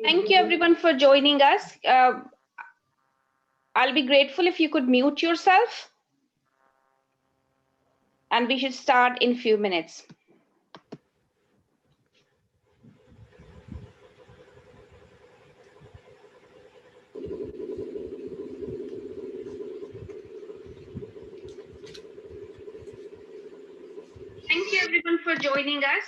Thank you everyone for joining us. I'll be grateful if you could mute yourself, and we should start in a few minutes. Thank you everyone for joining us.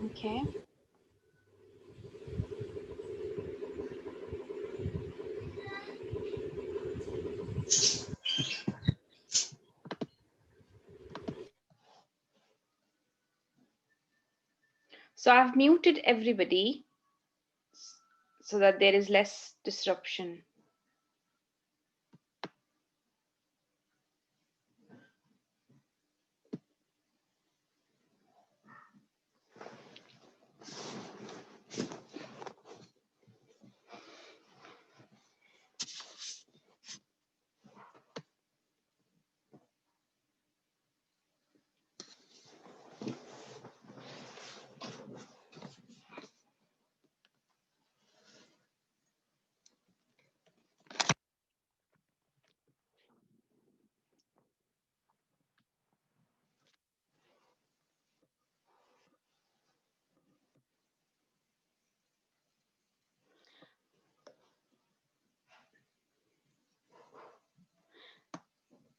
Okay. So I've muted everybody so that there is less disruption.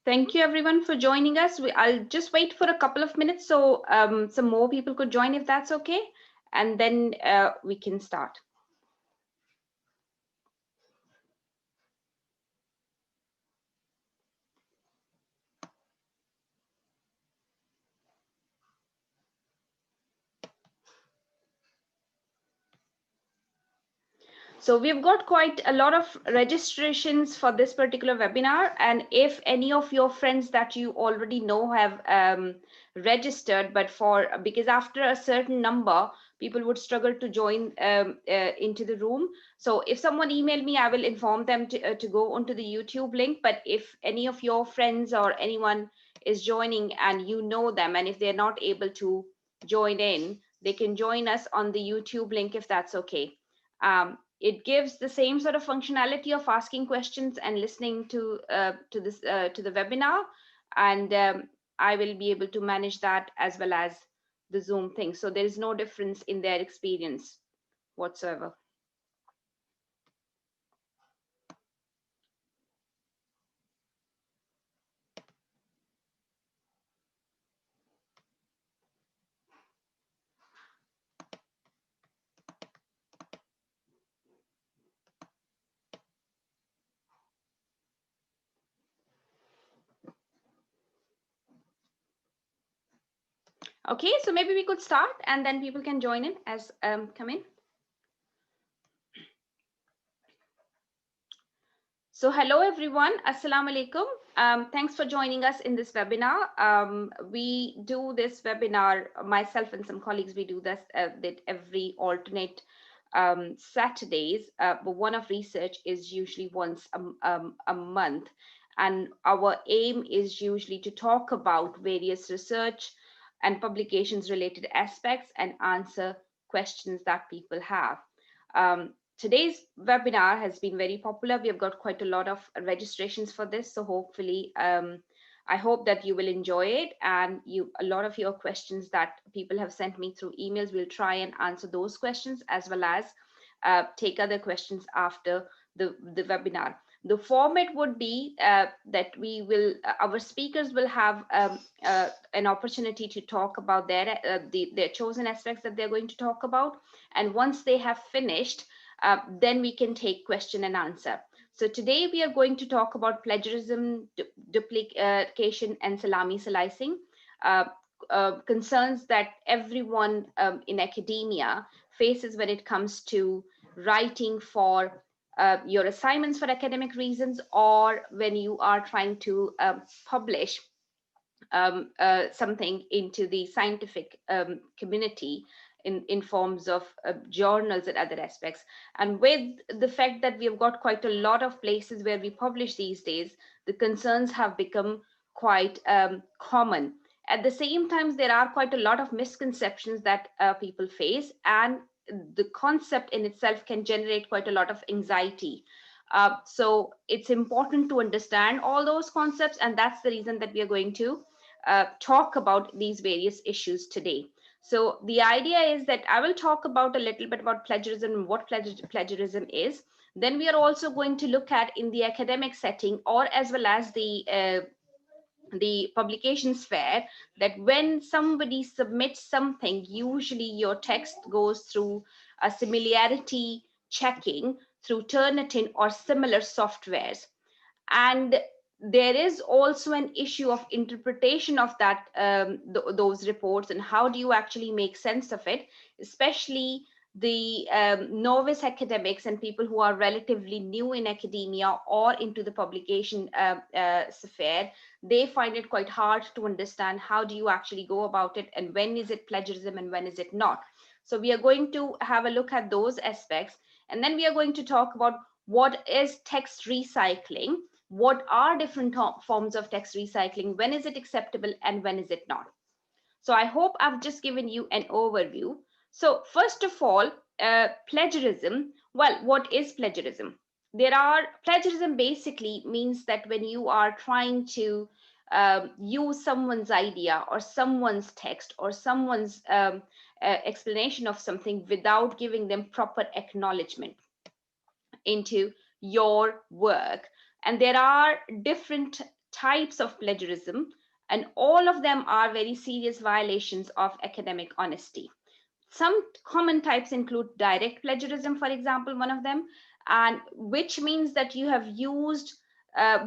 Thank you everyone for joining us. I'll just wait for a couple of minutes so some more people could join if that's okay, and then we can start. So we've got quite a lot of registrations for this particular webinar. And if any of your friends that you already know have registered, but because after a certain number, people would struggle to join into the room. So if someone email me, I will inform them to go onto the YouTube link. But if any of your friends or anyone is joining and you know them, and if they're not able to join in, they can join us on the YouTube link if that's okay. It gives the same sort of functionality of asking questions and listening to the webinar, and I will be able to manage that as well as the Zoom thing. So there is no difference in their experience whatsoever. Okay, so maybe we could start and then people can join in as come in. So hello everyone, Assalamu alaikum. Thanks for joining us in this webinar. We do this webinar, myself and some colleagues, we do this that every alternate Saturdays, but one of research is usually once a month. And our aim is usually to talk about various research and publications related aspects and answer questions that people have. Today's webinar has been very popular. We have got quite a lot of registrations for this. So hopefully, I hope that you will enjoy it, and a lot of your questions that people have sent me through emails, we'll try and answer those questions as well as take other questions after the webinar. The format would be that our speakers will have an opportunity to talk about their chosen aspects that they're going to talk about. And once they have finished, then we can take question and answer. So today we are going to talk about plagiarism, duplication, and salami slicing, concerns that everyone in academia faces when it comes to writing for your assignments for academic reasons, or when you are trying to publish something into the scientific community, in forms of journals and other aspects. And with the fact that we have got quite a lot of places where we publish these days, the concerns have become quite common. At the same time, there are quite a lot of misconceptions that people face, and the concept in itself can generate quite a lot of anxiety. So it's important to understand all those concepts, and that's the reason that we are going to talk about these various issues today. So the idea is that I will talk about a little bit about plagiarism and what plagiarism is. Then we are also going to look at in the academic setting, or as well as the publication sphere, that when somebody submits something, usually your text goes through a similarity checking through Turnitin or similar softwares. And there is also an issue of interpretation of that those reports, and how do you actually make sense of it, especially the novice academics and people who are relatively new in academia or into the publication sphere. They find it quite hard to understand how do you actually go about it, and when is it plagiarism and when is it not. So we are going to have a look at those aspects, and then we are going to talk about what is text recycling, what are different forms of text recycling, when is it acceptable and when is it not. So I hope I've just given you an overview. So first of all, plagiarism. Well, what is plagiarism? Plagiarism basically means that when you are trying to use someone's idea or someone's text or someone's explanation of something without giving them proper acknowledgement into your work. And there are different types of plagiarism, and all of them are very serious violations of academic honesty. Some common types include direct plagiarism, for example, one of them, and which means that you have used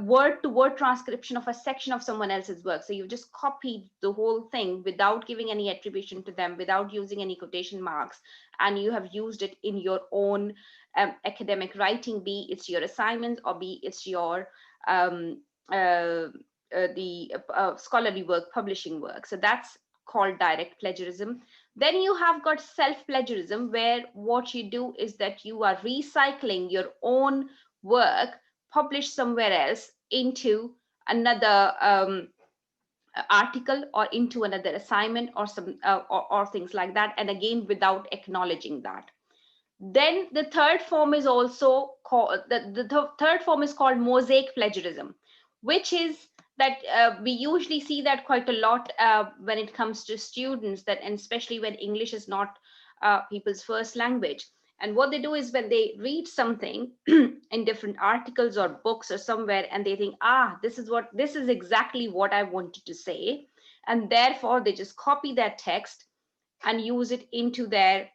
word-to-word transcription of a section of someone else's work. So you've just copied the whole thing without giving any attribution to them, without using any quotation marks, and you have used it in your own academic writing, be it's your assignments or be it's your scholarly work, publishing work. So that's called direct plagiarism. Then you have got self-plagiarism, where what you do is that you are recycling your own work published somewhere else into another article or into another assignment or some or things like that, and again without acknowledging that. Then the third form is also called the third form is called mosaic plagiarism, which is that we usually see that quite a lot when it comes to students, that, and especially when English is not people's first language. And what they do is when they read something in different articles or books or somewhere, and they think, this is exactly what I wanted to say, and therefore they just copy that text and use it into their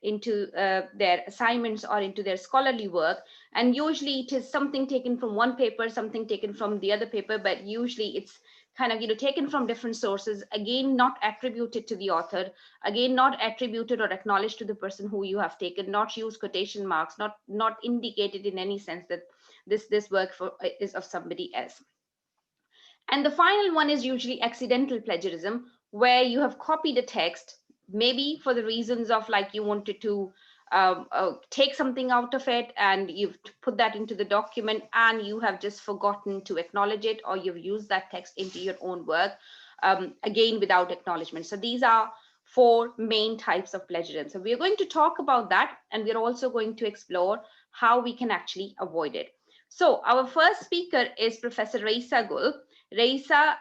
assignments or into their scholarly work. And usually it is something taken from one paper, something taken from the other paper, but usually it's kind of taken from different sources, again not attributed to the author, again not attributed or acknowledged to the person who you have taken, not use quotation marks, not indicated in any sense that this work is of somebody else. And the final one is usually accidental plagiarism, where you have copied a text, maybe for the reasons of like you wanted to take something out of it, and you've put that into the document, and you have just forgotten to acknowledge it, or you've used that text into your own work, again without acknowledgement. So these are four main types of plagiarism. So we are going to talk about that, and we're also going to explore how we can actually avoid it. So our first speaker is Professor Raisa Gul. Raisa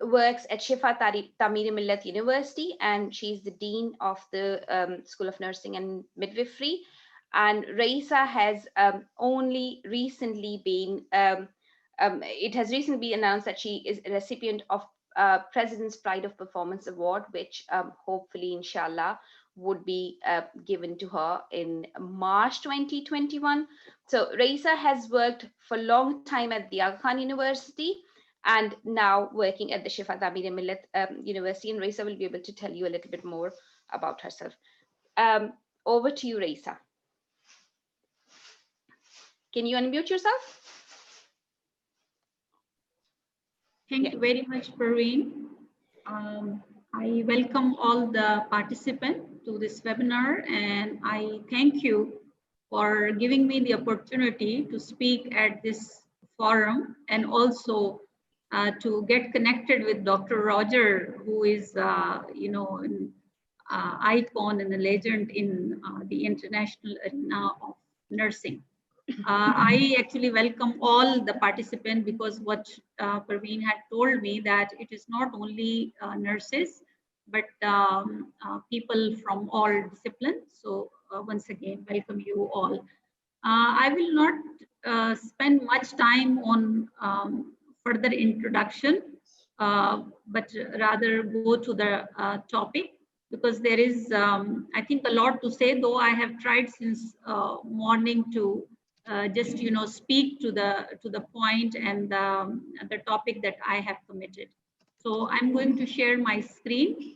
works at Shifa Tamir Millat University, and she's the Dean of the School of Nursing and Midwifery. And Raisa has only recently been, it has recently been announced that she is a recipient of President's Pride of Performance Award, which hopefully, inshallah, would be given to her in March 2021. So Raisa has worked for a long time at the Aga Khan University, and now working at the Shifa Tamir Millat University. And Raisa will be able to tell you a little bit more about herself. Over to you, Raisa. Can you unmute yourself? Thank you very much, Parveen. I welcome all the participants to this webinar, and I thank you for giving me the opportunity to speak at this forum, and also to get connected with Dr. Roger, who is, an icon and a legend in the international arena of nursing. I actually welcome all the participants, because what Parveen had told me, that it is not only nurses, but people from all disciplines. So once again, welcome you all. I will not spend much time on further introduction, but rather go to the topic, because there is, I think, a lot to say, though I have tried since morning to just speak to the point and the topic that I have committed. So I'm going to share my screen.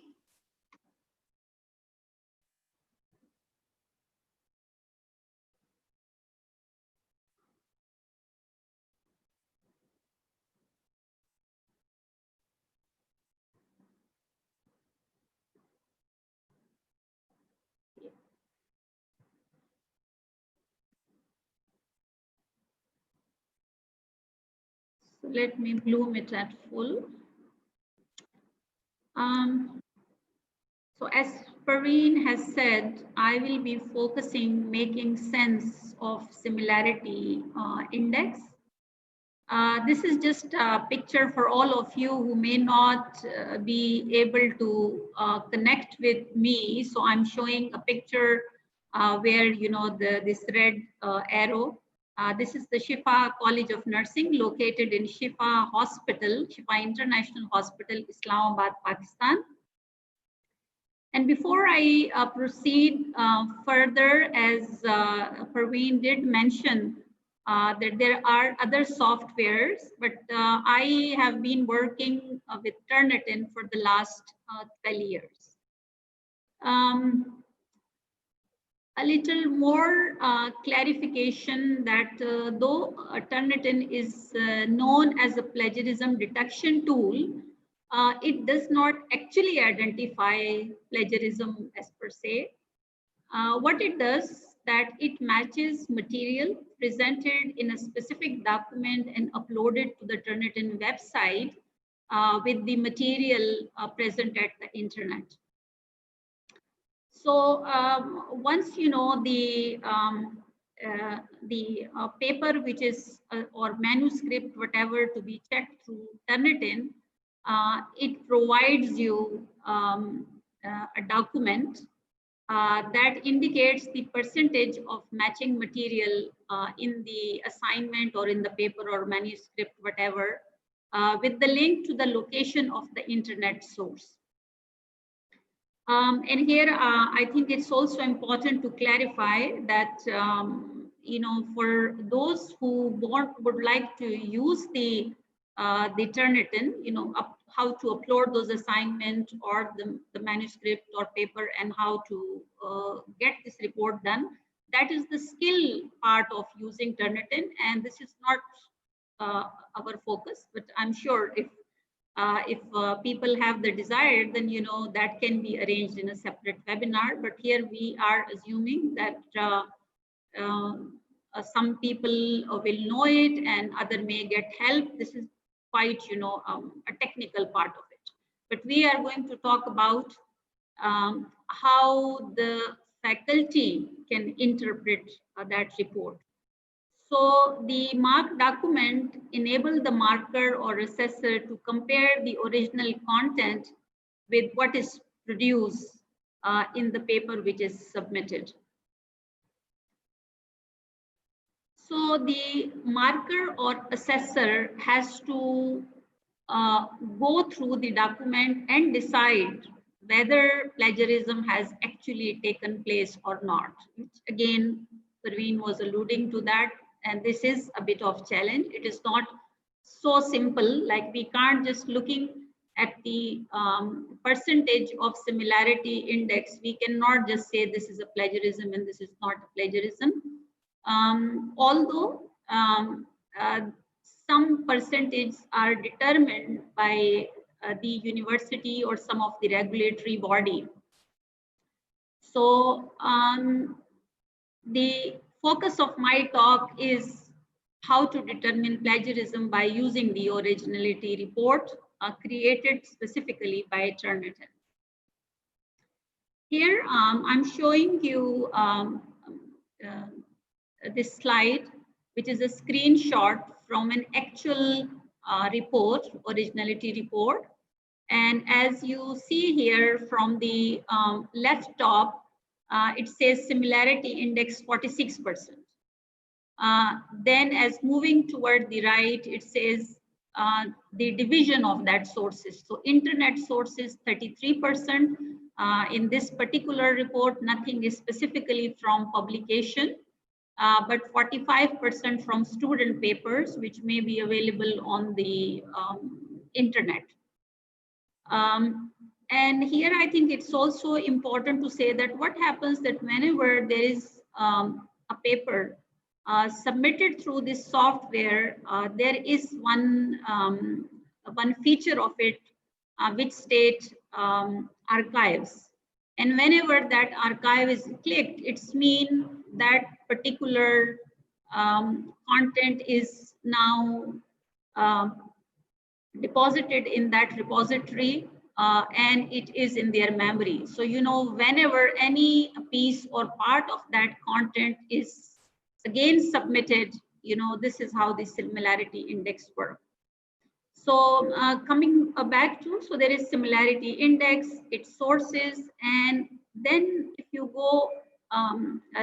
So let me bloom it at full. So as Parveen has said, I will be focusing making sense of similarity index. This is just a picture for all of you who may not be able to connect with me. So I'm showing a picture where this red arrow. This is the Shifa College of Nursing, located in Shifa Hospital, Shifa International Hospital, Islamabad, Pakistan. And before I proceed further, as Parveen did mention, that there are other softwares, but I have been working with Turnitin for the last 12 years. A little more clarification that though Turnitin is known as a plagiarism detection tool, it does not actually identify plagiarism as per se. What it does, that it matches material presented in a specific document and uploaded to the Turnitin website with the material present at the internet. So once you know the paper, which is or manuscript, whatever, to be checked through Turnitin, it provides you a document that indicates the percentage of matching material in the assignment or in the paper or manuscript, whatever, with the link to the location of the internet source. And here, I think it's also important to clarify that, for those who would like to use the Turnitin, how to upload those assignments or the manuscript or paper, and how to get this report done. That is the skill part of using Turnitin, and this is not our focus, but I'm sure if people have the desire, then that can be arranged in a separate webinar. But here we are assuming that some people will know it and other may get help. This is quite a technical part of it. But we are going to talk about how the faculty can interpret that report. So the marked document enables the marker or assessor to compare the original content with what is produced in the paper which is submitted. So the marker or assessor has to go through the document and decide whether plagiarism has actually taken place or not, which again, Parveen was alluding to that. And this is a bit of challenge. It is not so simple, like we can't just looking at the percentage of similarity index. We cannot just say this is a plagiarism and this is not a plagiarism. Although some percentages are determined by the university or some of the regulatory body. So the focus of my talk is how to determine plagiarism by using the originality report created specifically by Turnitin. Here I'm showing you uh, this slide, which is a screenshot from an actual report, originality report. And as you see here from the left top, it says similarity index 46%. Then as moving toward the right, it says the division of that sources. So internet sources 33%. In this particular report, nothing is specifically from publication, but 45% from student papers, which may be available on the internet. And here I think it's also important to say that what happens that whenever there is a paper submitted through this software, there is one feature of it which state archives. And whenever that archive is clicked, it's mean that particular content is now deposited in that repository and it is in their memory. So, you know, whenever any piece or part of that content is again submitted, you know, this is how the similarity index works. So coming back to, so there is similarity index, its sources, and then if you go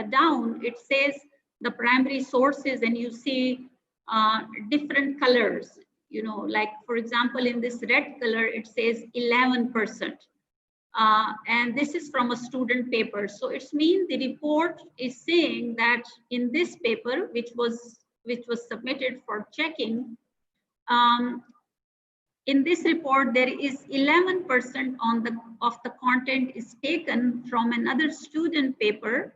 down, it says the primary sources, and you see different colors, you know, like for example, in this red color, it says 11%. And this is from a student paper. So it's mean the report is saying that in this paper, which was submitted for checking, in this report, there is 11% of the content is taken from another student paper,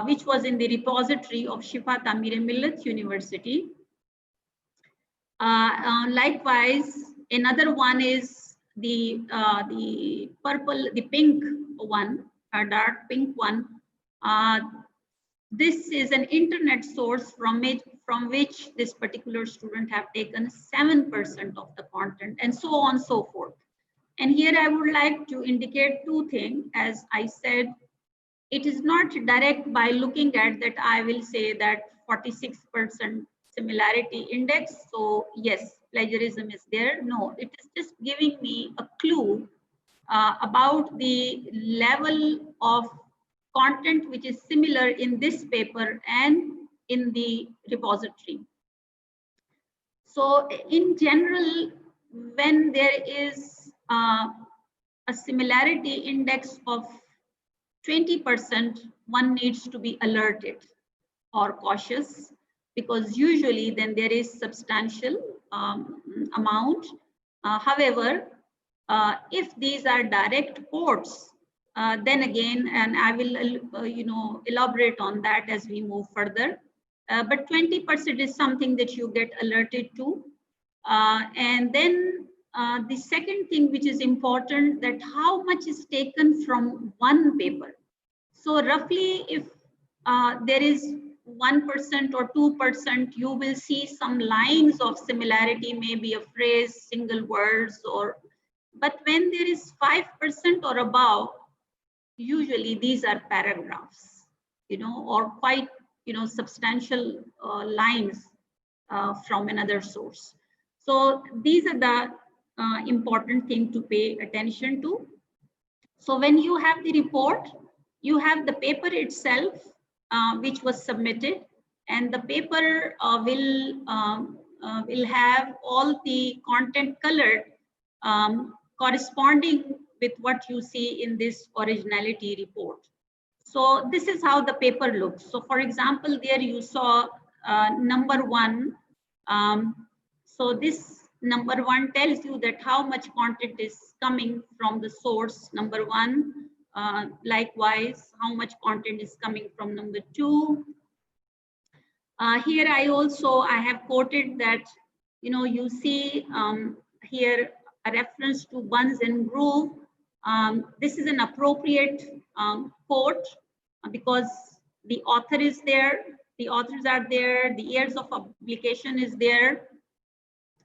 which was in the repository of Shifa Tamir Millat University. Likewise, another one is the pink one, a dark pink one. This is an internet source from which this particular student have taken 7% of the content, and so on and so forth. And here I would like to indicate two things. As I said, it is not direct by looking at that I will say that 46% similarity index. So yes, plagiarism is there. No, it is just giving me a clue about the level of content which is similar in this paper and in the repository. So in general, when there is a similarity index of 20%, one needs to be alerted or cautious, because usually then there is substantial amount. However, if these are direct quotes, then again, and I will you know, elaborate on that as we move further. But 20% is something that you get alerted to. And then the second thing which is important, that how much is taken from one paper. So roughly, if there is 1% or 2%, you will see some lines of similarity, maybe a phrase, single words, or, but when there is 5% or above, usually these are paragraphs, you know, or quite, you know, substantial lines from another source. So these are the important thing to pay attention to. So when you have the report, you have the paper itself, which was submitted, and the paper will have all the content colored corresponding with what you see in this originality report. So this is how the paper looks. So for example, there you saw number 1. So this number 1 tells you that how much content is coming from the source number 1. Likewise, how much content is coming from number 2. Here I have quoted that, you know, you see here a reference to buns and groove. This is an appropriate quote because the author is there, the authors are there, the years of publication is there.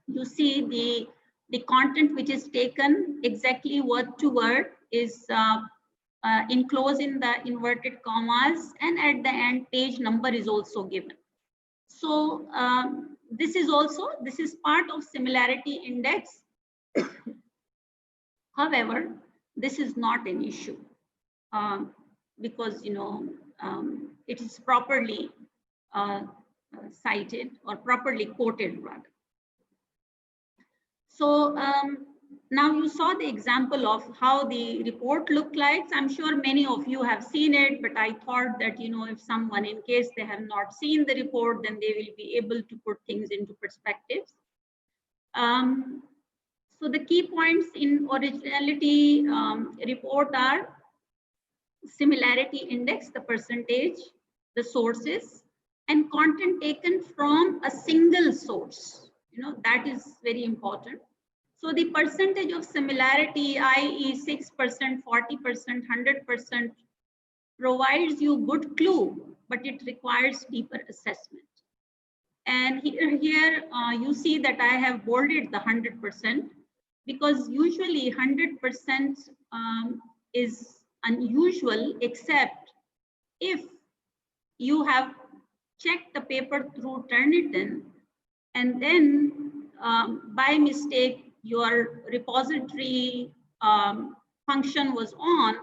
You see the content which is taken exactly word to word is enclosed in the inverted commas, and at the end page number is also given. So this is part of Similarity Index. However, this is not an issue because it is properly cited or properly quoted rather. So now you saw the example of how the report looked like. I'm sure many of you have seen it, but I thought that, if someone, in case they have not seen the report, then they will be able to put things into perspective. So the key points in originality report are similarity index, the percentage, the sources, and content taken from a single source. That is very important. So the percentage of similarity, i.e. 6%, 40%, 100%, provides you good clue, but it requires deeper assessment. And here you see that I have bolded the 100%, because usually 100% is unusual, except if you have checked the paper through Turnitin and then by mistake your repository function was on,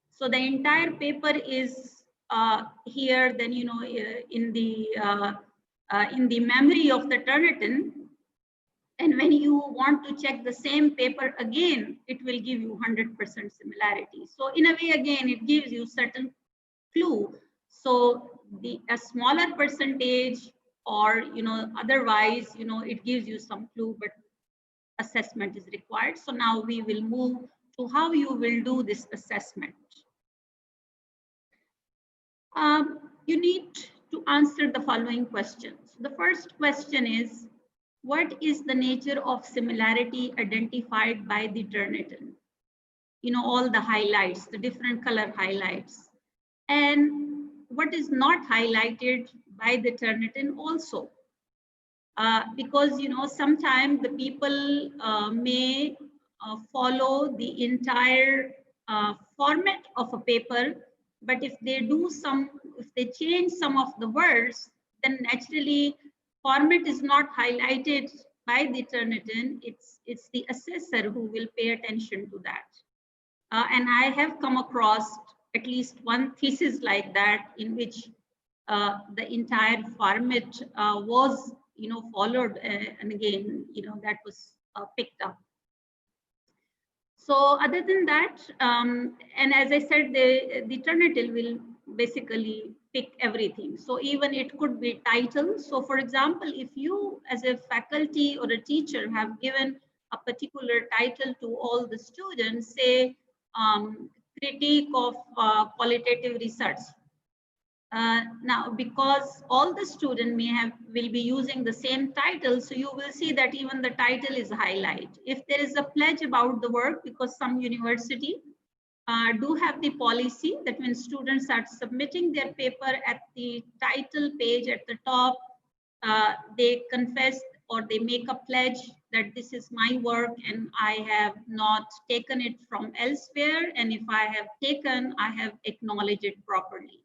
so the entire paper is here, then in the memory of the Turnitin. And when you want to check the same paper again, it will give you 100% similarity. So in a way, again, it gives you certain clue. So a smaller percentage, or otherwise, it gives you some clue, but assessment is required. So now we will move to how you will do this assessment. You need to answer the following questions. The first question is, what is the nature of similarity identified by the Turnitin? All the highlights, the different color highlights. And what is not highlighted by the Turnitin also? Because, sometimes the people may follow the entire format of a paper, but if they change some of the words, then naturally format is not highlighted by the Turnitin. It's the assessor who will pay attention to that. And I have come across at least one thesis like that, in which the entire format was followed, and again that was picked up. So other than that, and as I said, the Turnitin will basically pick everything. So even it could be title. So for example, if you as a faculty or a teacher have given a particular title to all the students, say critique of qualitative research. Now, because all the students will be using the same title, so you will see that even the title is highlighted. If there is a pledge about the work, because some university do have the policy that when students are submitting their paper, at the title page at the top, they confess or they make a pledge that this is my work and I have not taken it from elsewhere, and if I have taken, I have acknowledged it properly.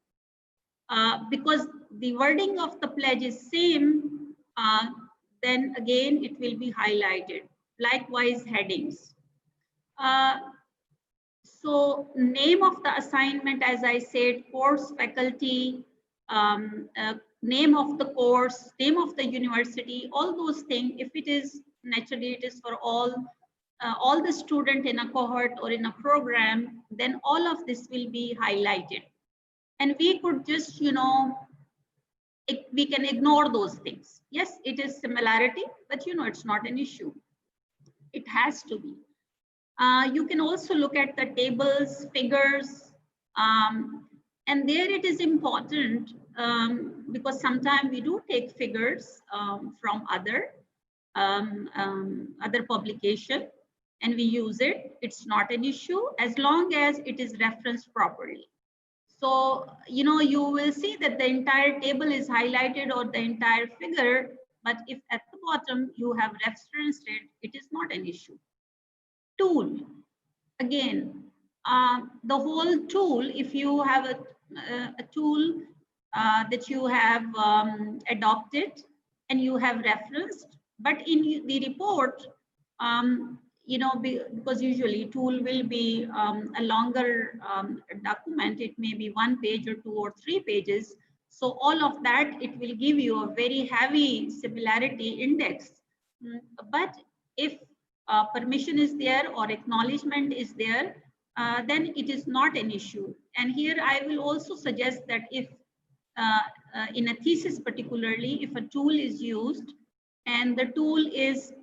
Because the wording of the pledge is same, then again it will be highlighted. Likewise, headings. So name of the assignment, as I said, course, faculty, name of the course, name of the university, all those things. If it is, naturally it is for all the student in a cohort or in a program, then all of this will be highlighted. And we could just, we can ignore those things. Yes, it is similarity, but it's not an issue. It has to be. You can also look at the tables, figures, and there it is important because sometimes we do take figures from other publication, and we use it, it's not an issue as long as it is referenced properly. So, you will see that the entire table is highlighted or the entire figure, but if at the bottom you have referenced it, it is not an issue. Tool, again, the whole tool, if you have a tool that you have adopted and you have referenced, but in the report, because usually tool will be a longer document, it may be 1 page or 2 or 3 pages. So all of that, it will give you a very heavy similarity index. But if permission is there or acknowledgement is there, then it is not an issue. And here I will also suggest that if in a thesis particularly, if a tool is used and the tool is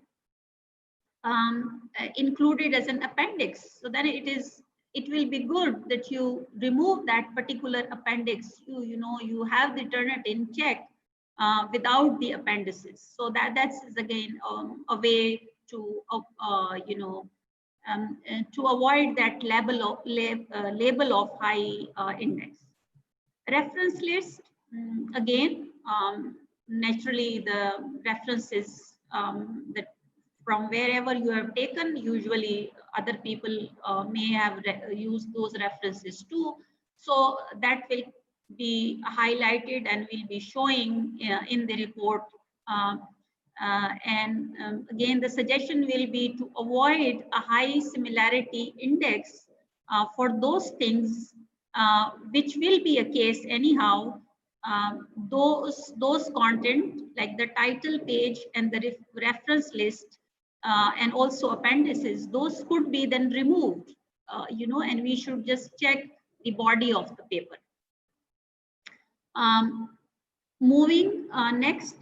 included as an appendix, so then it will be good that you remove that particular appendix. You have the Turnitin check without the appendices. So that's again a way to to avoid that label of high index. Reference list, again, naturally the references that from wherever you have taken, usually other people may have used those references too. So that will be highlighted and will be showing in the report. Again, the suggestion will be to avoid a high similarity index for those things, which will be a case anyhow. Those content like the title page and the reference list and also appendices, those could be then removed, and we should just check the body of the paper. Moving next,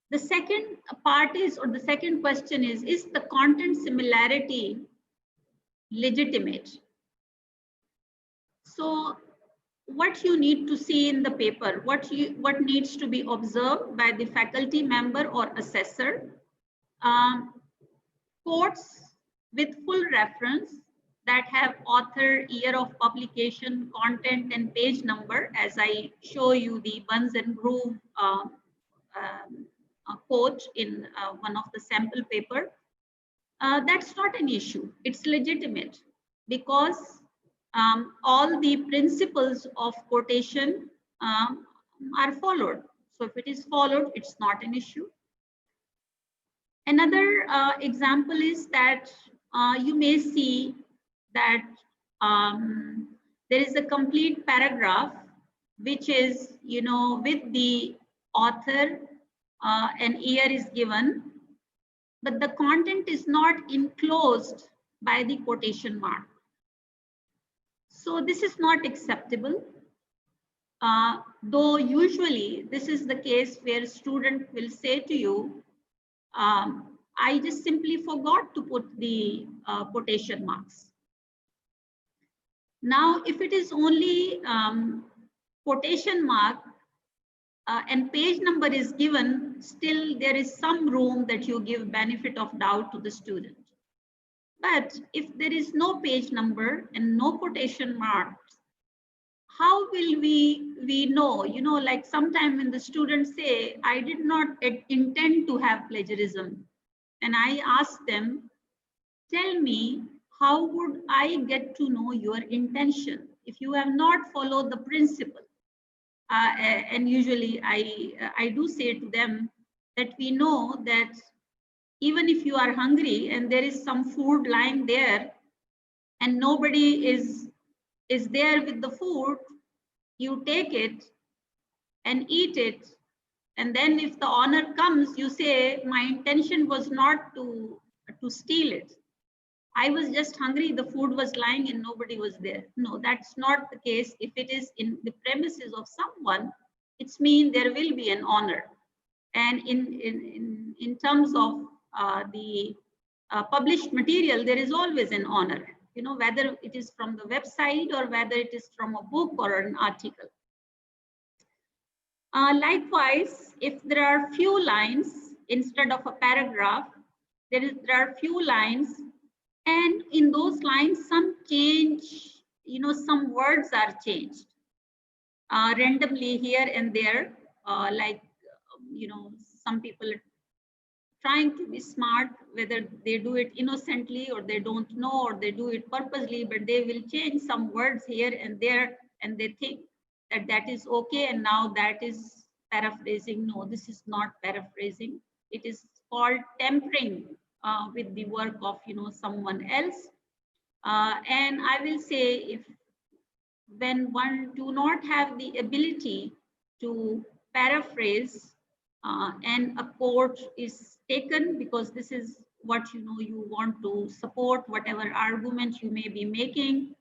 the second part is, or the second question is the content similarity legitimate? So what you need to see in the paper, what needs to be observed by the faculty member or assessor, quotes with full reference that have author, year of publication, content, and page number, as I show you the Buns and Groove quote in one of the sample paper. That's not an issue. It's legitimate because all the principles of quotation are followed. So if it is followed, it's not an issue. Another example is that you may see that there is a complete paragraph which is, with the author and year is given, but the content is not enclosed by the quotation mark. So this is not acceptable. Though usually this is the case where a student will say to you, I just simply forgot to put the quotation marks. Now, if it is only quotation mark and page number is given, still there is some room that you give benefit of doubt to the student. But if there is no page number and no quotation marks, how will we know? Like sometime when the students say, I did not intend to have plagiarism, and I ask them, tell me, how would I get to know your intention if you have not followed the principle? And usually I do say to them that we know that even if you are hungry and there is some food lying there and nobody is there with the food, you take it and eat it. And then if the owner comes, you say, my intention was not to steal it. I was just hungry, the food was lying and nobody was there. No, that's not the case. If it is in the premises of someone, it's mean there will be an honor. And in terms of the published material, there is always an honor, whether it is from the website or whether it is from a book or an article. Likewise, if there are few lines instead of a paragraph, there are few lines And in those lines, some change, some words are changed randomly here and there, like, some people are trying to be smart, whether they do it innocently or they don't know or they do it purposely, but they will change some words here and there, and they think that that is okay, and now that is paraphrasing. No, this is not paraphrasing. It is called tampering with the work of someone else. And I will say, if when one do not have the ability to paraphrase, and a quote is taken because this is what you want to support whatever argument you may be making,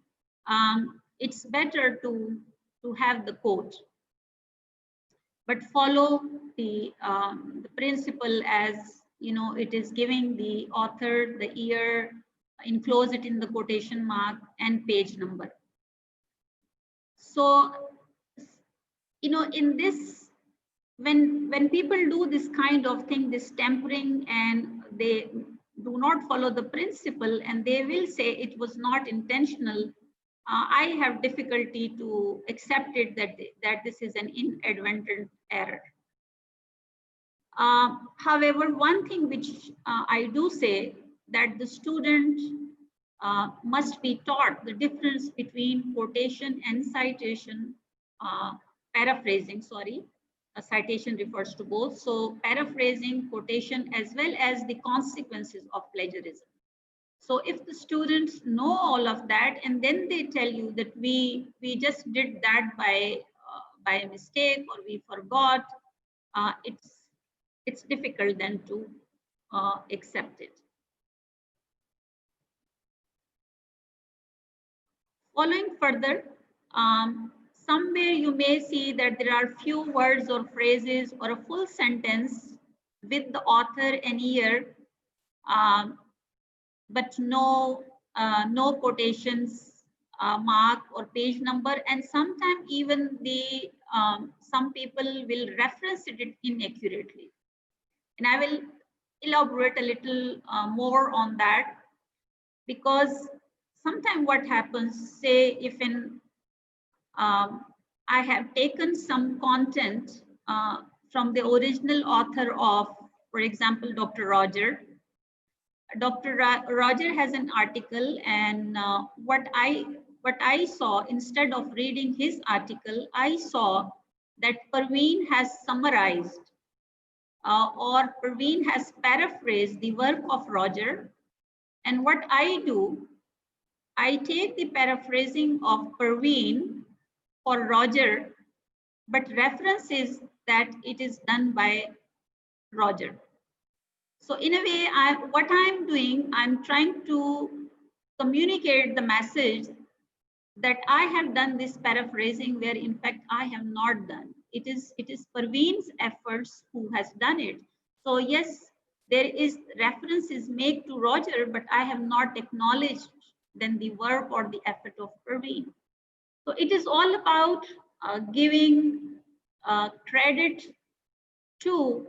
it's better to have the quote, but follow the principle as it is giving the author, the year, enclose it in the quotation mark, and page number. So, in this, when people do this kind of thing, this tampering, and they do not follow the principle, and they will say it was not intentional, I have difficulty to accept it that this is an inadvertent error. However, one thing which I do say, that the student must be taught the difference between quotation and citation, paraphrasing, sorry. A citation refers to both. So paraphrasing, quotation, as well as the consequences of plagiarism. So if the students know all of that, and then they tell you that we just did that by mistake, or we forgot, it's difficult then to accept it. Following further, somewhere you may see that there are few words or phrases or a full sentence with the author and year, but no quotations mark or page number, and sometimes even the some people will reference it inaccurately. And I will elaborate a little more on that, because sometimes what happens, say if I have taken some content from the original author of, for example, Dr. Roger. Dr. Roger has an article, and what I saw, instead of reading his article, I saw that Parveen has summarized or Parveen has paraphrased the work of Roger. And what I do, I take the paraphrasing of Parveen for Roger, but reference is that it is done by Roger. So in a way, what I'm doing, I'm trying to communicate the message that I have done this paraphrasing, where in fact I have not done. It is Parveen's efforts who has done it. So yes, there is references made to Roger, but I have not acknowledged then the work or the effort of Parveen. So it is all about giving credit to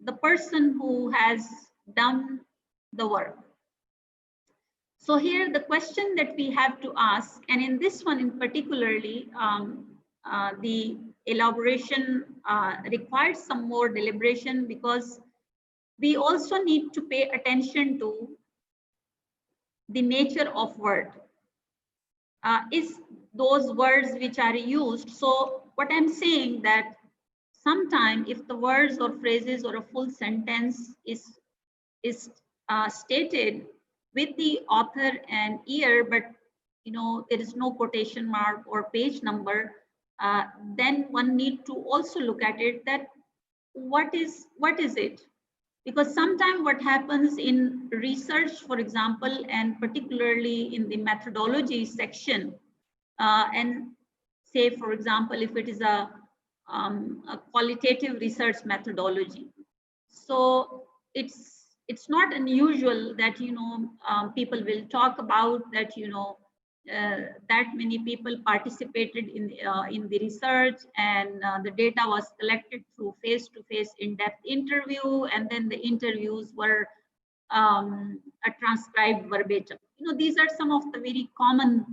the person who has done the work. So here the question that we have to ask, and in this one in particularly, the elaboration requires some more deliberation, because we also need to pay attention to the nature of word. Is those words which are used. So what I'm saying, that sometimes if the words or phrases or a full sentence is stated with the author and year, but there is no quotation mark or page number, then one need to also look at it, that what is it? Because sometimes what happens in research, for example, and particularly in the methodology section, and say, for example, if it is a qualitative research methodology, so it's not unusual that people will talk about that that many people participated in the research, and the data was collected through face-to-face in-depth interview, and then the interviews were a transcribed verbatim. These are some of the very common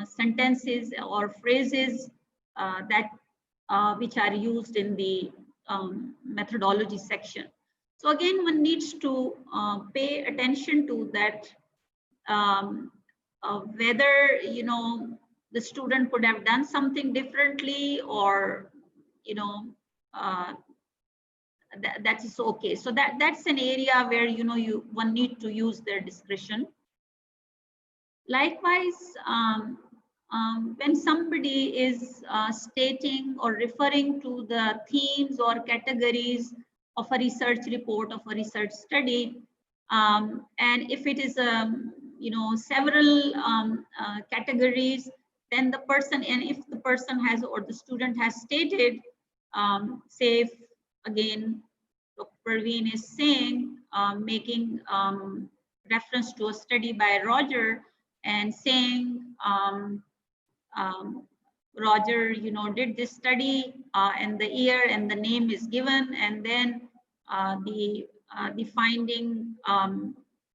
sentences or phrases that which are used in the methodology section. So again, one needs to pay attention to that, whether the student could have done something differently, or uh, that is okay. So that's an area where one need to use their discretion. Likewise, when somebody is stating or referring to the themes or categories of a research report, of a research study, and if it is several categories, then the person, and if the person has or the student has stated, say if, again, Dr. Parveen is saying, making reference to a study by Roger, and saying Roger, did this study, and the year and the name is given, and then the finding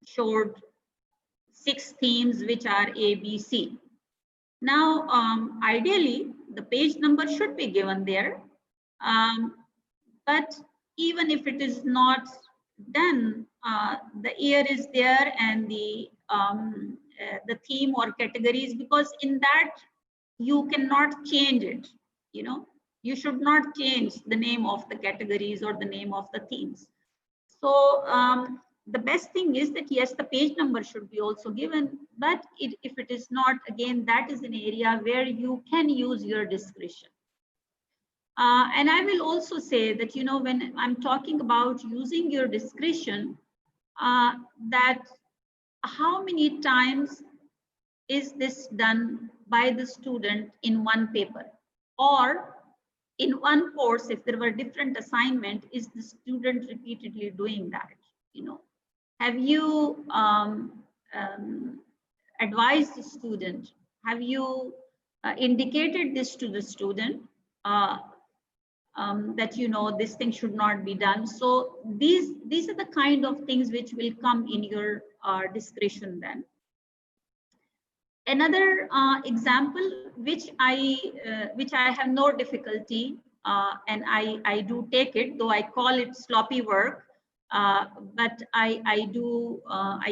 showed 6 themes which are A, B, C. Now, ideally, the page number should be given there, but even if it is not done, the year is there, and the theme or categories, because in that you cannot change it. You should not change the name of the categories or the name of the themes. So the best thing is that yes, the page number should be also given, but if it is not, again, that is an area where you can use your discretion. And I will also say that, when I'm talking about using your discretion, that how many times is this done by the student in one paper, or in one course, if there were different assignment, is the student repeatedly doing that? Have you advised the student? Have you indicated this to the student? That this thing should not be done. So these are the kind of things which will come in your discretion then. Another example which I have no difficulty, and I do take it, though I call it sloppy work, but I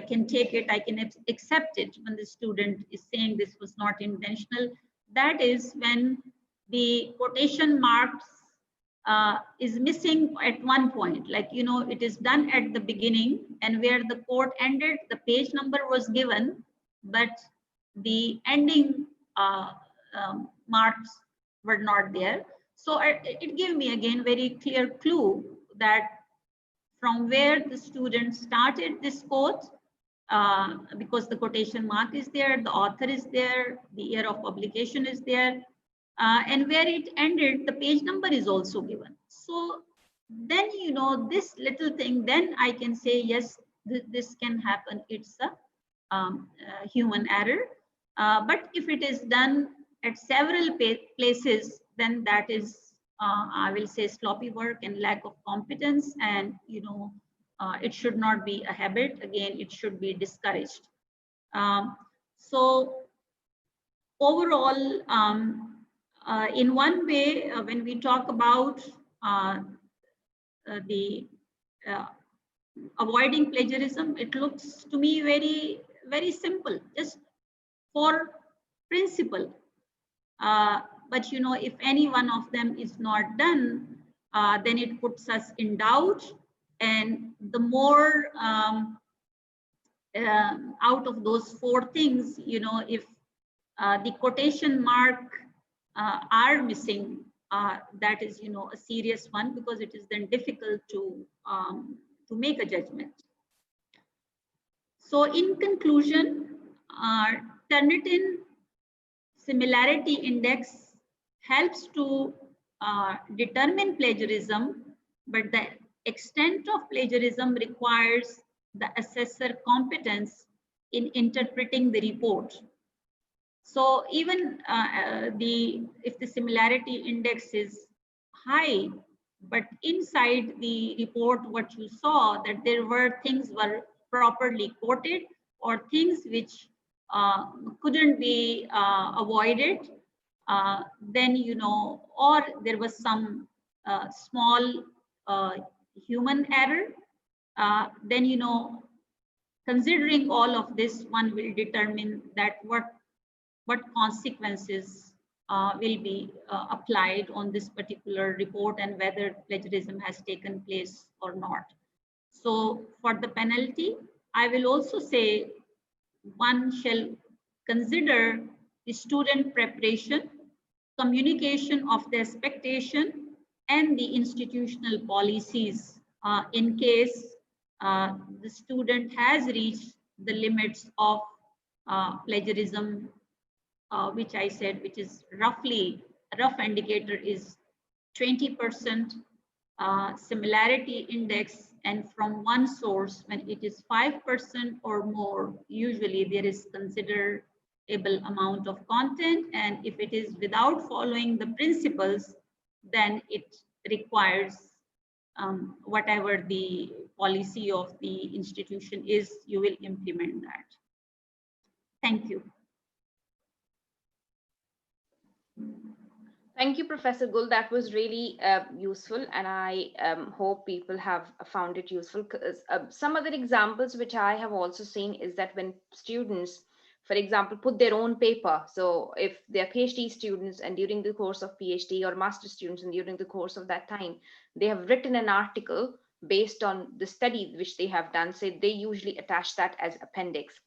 can take it, I can accept it when the student is saying this was not intentional. That is when the quotation marks is missing at one point, like it is done at the beginning, and where the quote ended, the page number was given, but the ending marks were not there. So it gave me again very clear clue that from where the student started this quote, because the quotation mark is there, the author is there, the year of publication is there, and where it ended, the page number is also given. So then, this little thing, then I can say, yes, this can happen. It's a human error. But if it is done at several places, then that is, I will say, sloppy work and lack of competence, and it should not be a habit. Again, it should be discouraged. So overall, in one way, when we talk about the avoiding plagiarism, it looks to me very, very simple, just for principle. But if any one of them is not done, then it puts us in doubt, and the more out of those 4 things, if the quotation mark are missing, that is a serious one, because it is then difficult to make a judgment. So in conclusion, Turnitin Similarity Index helps to determine plagiarism, but the extent of plagiarism requires the assessor competence in interpreting the report. So even if the similarity index is high, But inside the report, what you saw that there were things were properly quoted or things which couldn't be avoided, then, you know, or there was some small human error, then, you know, considering all of this, one will determine that what consequences will be applied on this particular report and whether plagiarism has taken place or not. So for the penalty, I will also say one shall consider the student preparation, communication of the expectation, and the institutional policies in case the student has reached the limits of plagiarism, which I said, which is roughly, a rough indicator is 20% similarity index, and from one source, when it is 5% or more, usually there is considerable amount of content, and if it is without following the principles, then it requires whatever the policy of the institution is, you will implement that. Thank you. Thank you, Professor Gul. That was really useful, and I hope people have found it useful. 'Cause, some other examples which I have also seen is that when students, for example, put their own paper. So if they're PhD students and during the course of PhD, or master students and during the course of that time, they have written an article based on the study which they have done. So they usually attach that as appendix.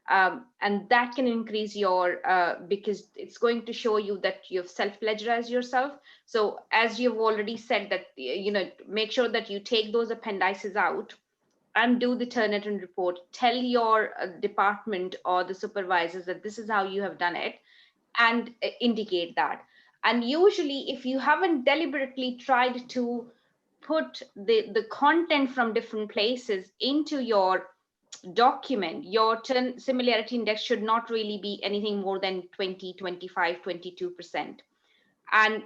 And that can increase your because it's going to show you that you've self-plagiarized yourself. So as you've already said that, you know, make sure that you take those appendices out and do the Turnitin report. Tell your department or the supervisors that this is how you have done it, and indicate that. And usually if you haven't deliberately tried to put the content from different places into your document, your similarity index should not really be anything more than 20, 25, 22%. And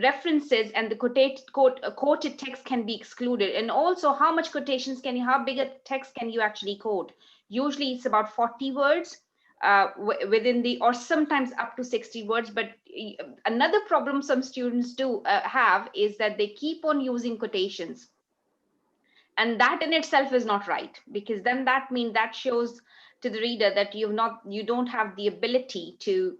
references and the quoted text can be excluded. And also, how much quotations can you, how big a text can you actually quote? Usually it's about 40 words within the, or sometimes up to 60 words. But another problem some students do have is that they keep on using quotations, and that in itself is not right, because then that means that shows to the reader that you don't have the ability to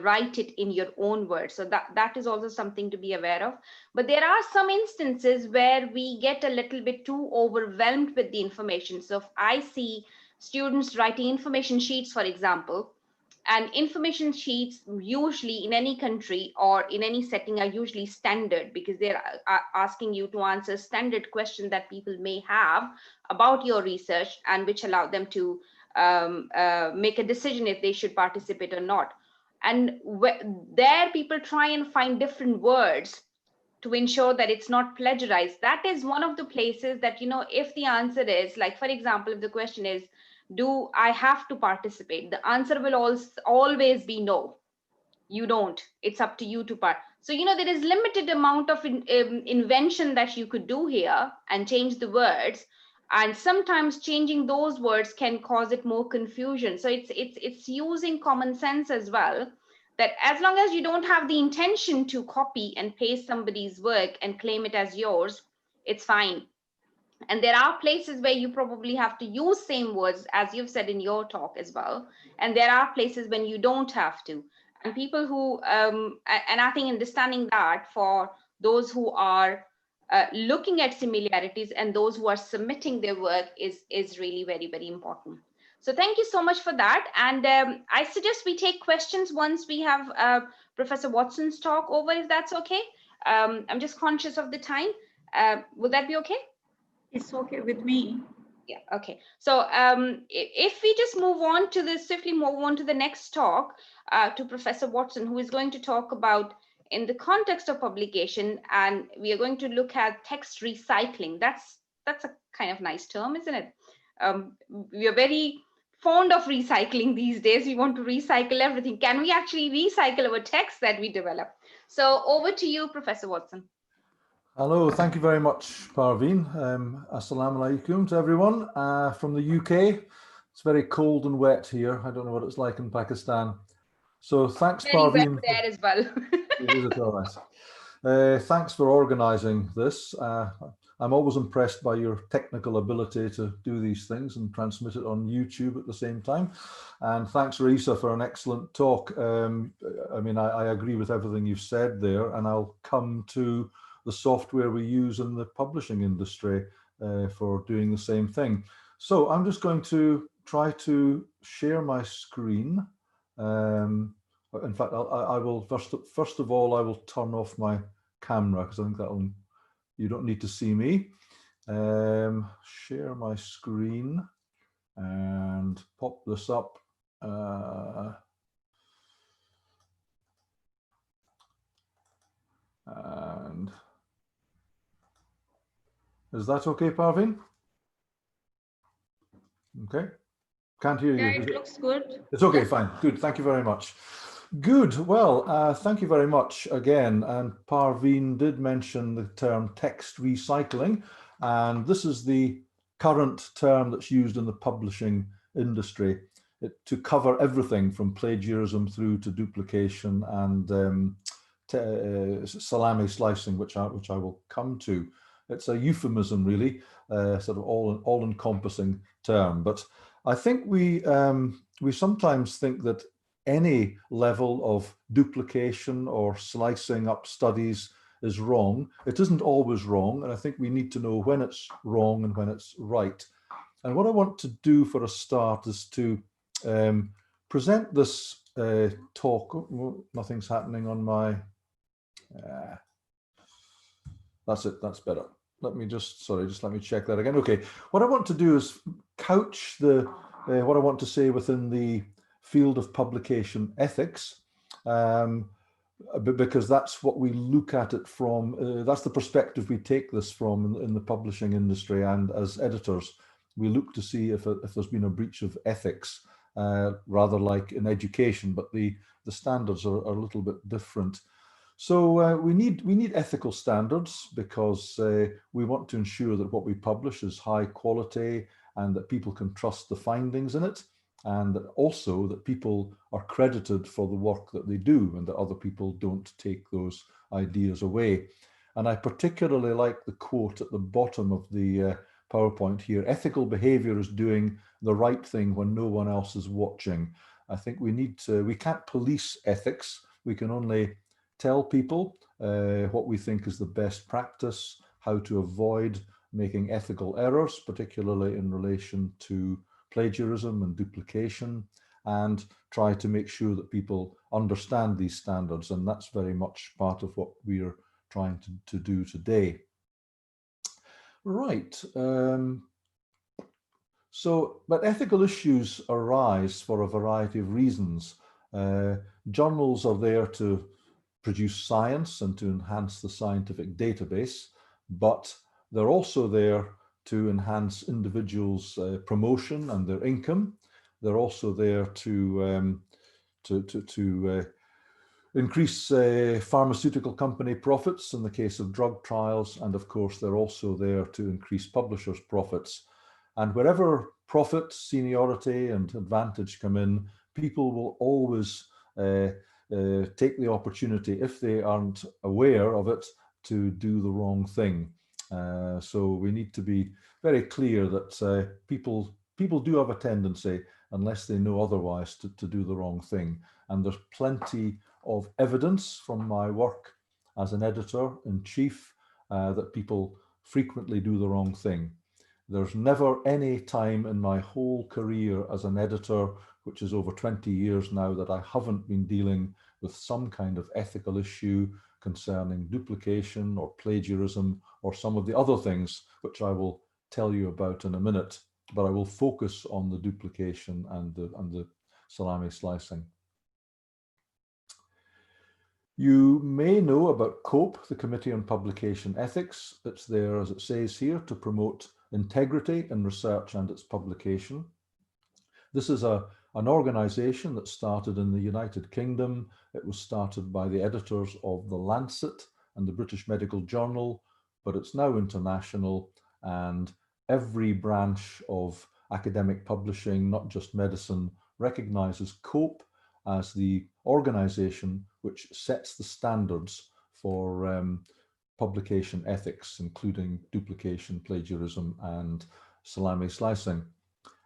write it in your own words. So that is also something to be aware of. But there are some instances where we get a little bit too overwhelmed with the information. So if I see students writing information sheets, for example, and information sheets usually in any country or in any setting are usually standard, because they're asking you to answer standard questions that people may have about your research, and which allow them to make a decision if they should participate or not. And there people try and find different words to ensure that it's not plagiarized. That is one of the places that, you know, if the answer is, like, for example, if the question is, do I have to participate? The answer will always be no, you don't. It's up to you to part. So, you know, there is limited amount of invention that you could do here and change the words. And sometimes changing those words can cause it more confusion. So it's using common sense as well, that as long as you don't have the intention to copy and paste somebody's work and claim it as yours, it's fine. And there are places where you probably have to use same words, as you've said in your talk as well. And there are places when you don't have to. And people who, and I think understanding that for those who are looking at similarities and those who are submitting their work is really very, very important. So thank you so much for that. And I suggest we take questions once we have Professor Watson's talk over, if that's okay. I'm just conscious of the time. Would that be okay? It's okay with me. Yeah, okay. So if we just swiftly move on to the next talk, to Professor Watson, who is going to talk about in the context of publication, and we are going to look at text recycling. That's a kind of nice term, isn't it? We are very fond of recycling these days. We want to recycle everything. Can we actually recycle our text that we develop? So over to you, Professor Watson. Hello, thank you very much, Parveen. Assalamu alaikum to everyone from the UK. It's very cold and wet here. I don't know what it's like in Pakistan. So thanks, Very wet Parveen. there as well. Is it all right? Thanks for organising this. I'm always impressed by your technical ability to do these things and transmit it on YouTube at the same time. And thanks, Raisa, for an excellent talk. I mean, I agree with everything you've said there, and I'll come to the software we use in the publishing industry for doing the same thing. So I'm just going to try to share my screen. In fact, I will first of all, I will turn off my camera because I think that you don't need to see me. Share my screen and pop this up. And is that okay, Parveen? Okay. Can't hear you. Yeah, it looks good. It's okay, fine. Good. Thank you very much. Good. Well, thank you very much again. And Parveen did mention the term text recycling, and this is the current term that's used in the publishing industry to cover everything from plagiarism through to duplication and salami slicing, which I will come to. It's a euphemism, really, sort of all-encompassing term. But I think we sometimes think that any level of duplication or slicing up studies is wrong. It isn't always wrong, and I think we need to know when it's wrong and when it's right. And what I want to do for a start is to present this talk. Oh, nothing's happening on my... that's it, that's better. Let me just let me check that again. Okay, what I want to do is couch the what I want to say within the field of publication ethics, because that's what we look at it from. That's the perspective we take this from in the publishing industry, and as editors, we look to see if there's been a breach of ethics, rather like in education, but the standards are a little bit different. So we need ethical standards because we want to ensure that what we publish is high quality and that people can trust the findings in it, and that also that people are credited for the work that they do and that other people don't take those ideas away. And I particularly like the quote at the bottom of the PowerPoint here: ethical behavior is doing the right thing when no one else is watching. I think we can't police ethics. We can only tell people what we think is the best practice, how to avoid making ethical errors, particularly in relation to plagiarism and duplication, and try to make sure that people understand these standards. And that's very much part of what we are trying to do today. Right. But ethical issues arise for a variety of reasons. Journals are there to produce science and to enhance the scientific database, but they're also there to enhance individuals' promotion and their income. They're also there to increase pharmaceutical company profits in the case of drug trials, and of course they're also there to increase publishers' profits. And wherever profit, seniority, and advantage come in, people will always take the opportunity, if they aren't aware of it, to do the wrong thing. So we need to be very clear that people do have a tendency, unless they know otherwise, to do the wrong thing. And there's plenty of evidence from my work as an editor-in-chief that people frequently do the wrong thing. There's never any time in my whole career as an editor, which is over 20 years now, that I haven't been dealing with some kind of ethical issue concerning duplication or plagiarism or some of the other things which I will tell you about in a minute, but I will focus on the duplication and the salami slicing. You may know about COPE, the Committee on Publication Ethics. It's there, as it says here, to promote integrity in research and its publication. This is a an organization that started in the United Kingdom. It was started by the editors of The Lancet and the British Medical Journal, but it's now international, and every branch of academic publishing, not just medicine, recognizes COPE as the organization which sets the standards for publication ethics, including duplication, plagiarism, and salami slicing.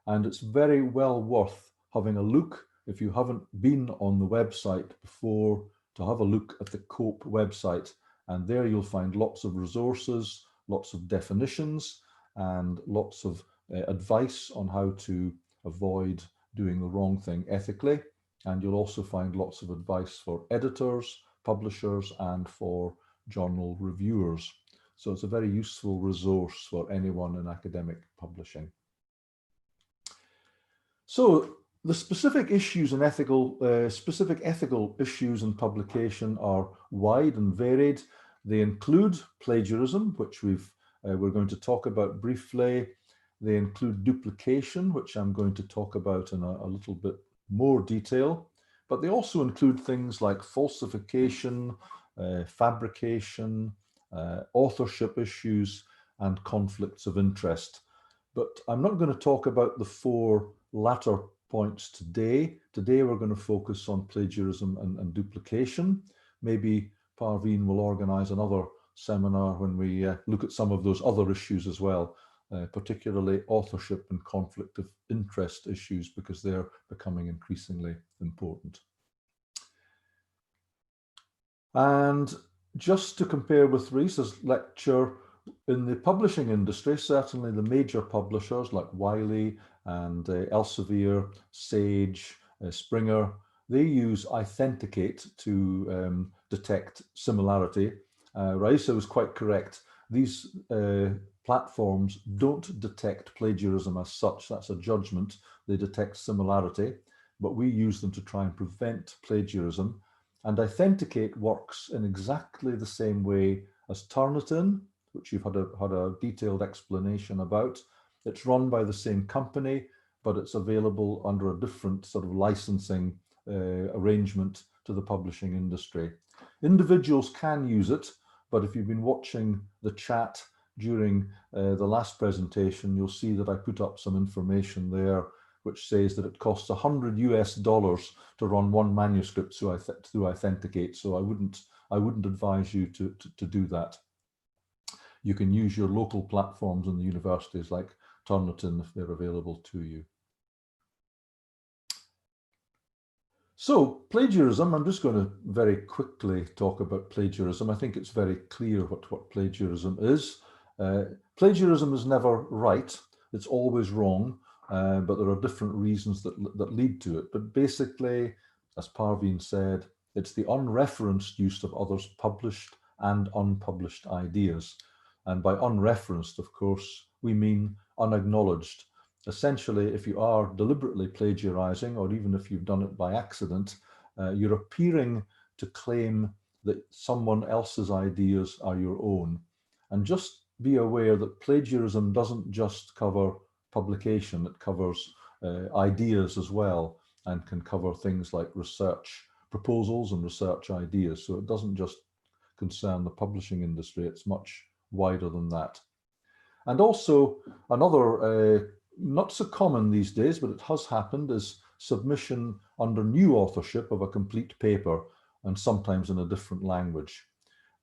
And it's very well worth having a look, if you haven't been on the website before, to have a look at the COPE website. And there you'll find lots of resources, lots of definitions, and lots of advice on how to avoid doing the wrong thing ethically. And you'll also find lots of advice for editors, publishers, and for journal reviewers. So it's a very useful resource for anyone in academic publishing. So the specific issues and specific ethical issues in publication are wide and varied. They include plagiarism, which we're going to talk about briefly. They include duplication, which I'm going to talk about in a little bit more detail. But they also include things like falsification, fabrication, authorship issues, and conflicts of interest. But I'm not going to talk about the four latter points today. Today we're going to focus on plagiarism and duplication. Maybe Parveen will organize another seminar when we look at some of those other issues as well, particularly authorship and conflict of interest issues, because they're becoming increasingly important. And just to compare with Reese's lecture, in the publishing industry, certainly the major publishers like Wiley and Elsevier, Sage, Springer, they use Authenticate to detect similarity. Raisa was quite correct. These platforms don't detect plagiarism as such. That's a judgment. They detect similarity, but we use them to try and prevent plagiarism. And Authenticate works in exactly the same way as Turnitin, which you've had a detailed explanation about. It's run by the same company, but it's available under a different sort of licensing arrangement to the publishing industry. Individuals can use it, but if you've been watching the chat during the last presentation, you'll see that I put up some information there which says that it costs $100 US to run one manuscript through Authenticate. So I wouldn't advise you to do that. You can use your local platforms in the universities like Turnitin if they're available to you. So plagiarism, I'm just going to very quickly talk about plagiarism. I think it's very clear what plagiarism is. Plagiarism is never right. It's always wrong, but there are different reasons that lead to it. But basically, as Parveen said, it's the unreferenced use of others' published and unpublished ideas. And by unreferenced, of course, we mean unacknowledged. Essentially, if you are deliberately plagiarizing, or even if you've done it by accident, you're appearing to claim that someone else's ideas are your own. And just be aware that plagiarism doesn't just cover publication, it covers ideas as well, and can cover things like research proposals and research ideas. So it doesn't just concern the publishing industry, it's much wider than that. And also another not so common these days, but it has happened, is submission under new authorship of a complete paper, and sometimes in a different language.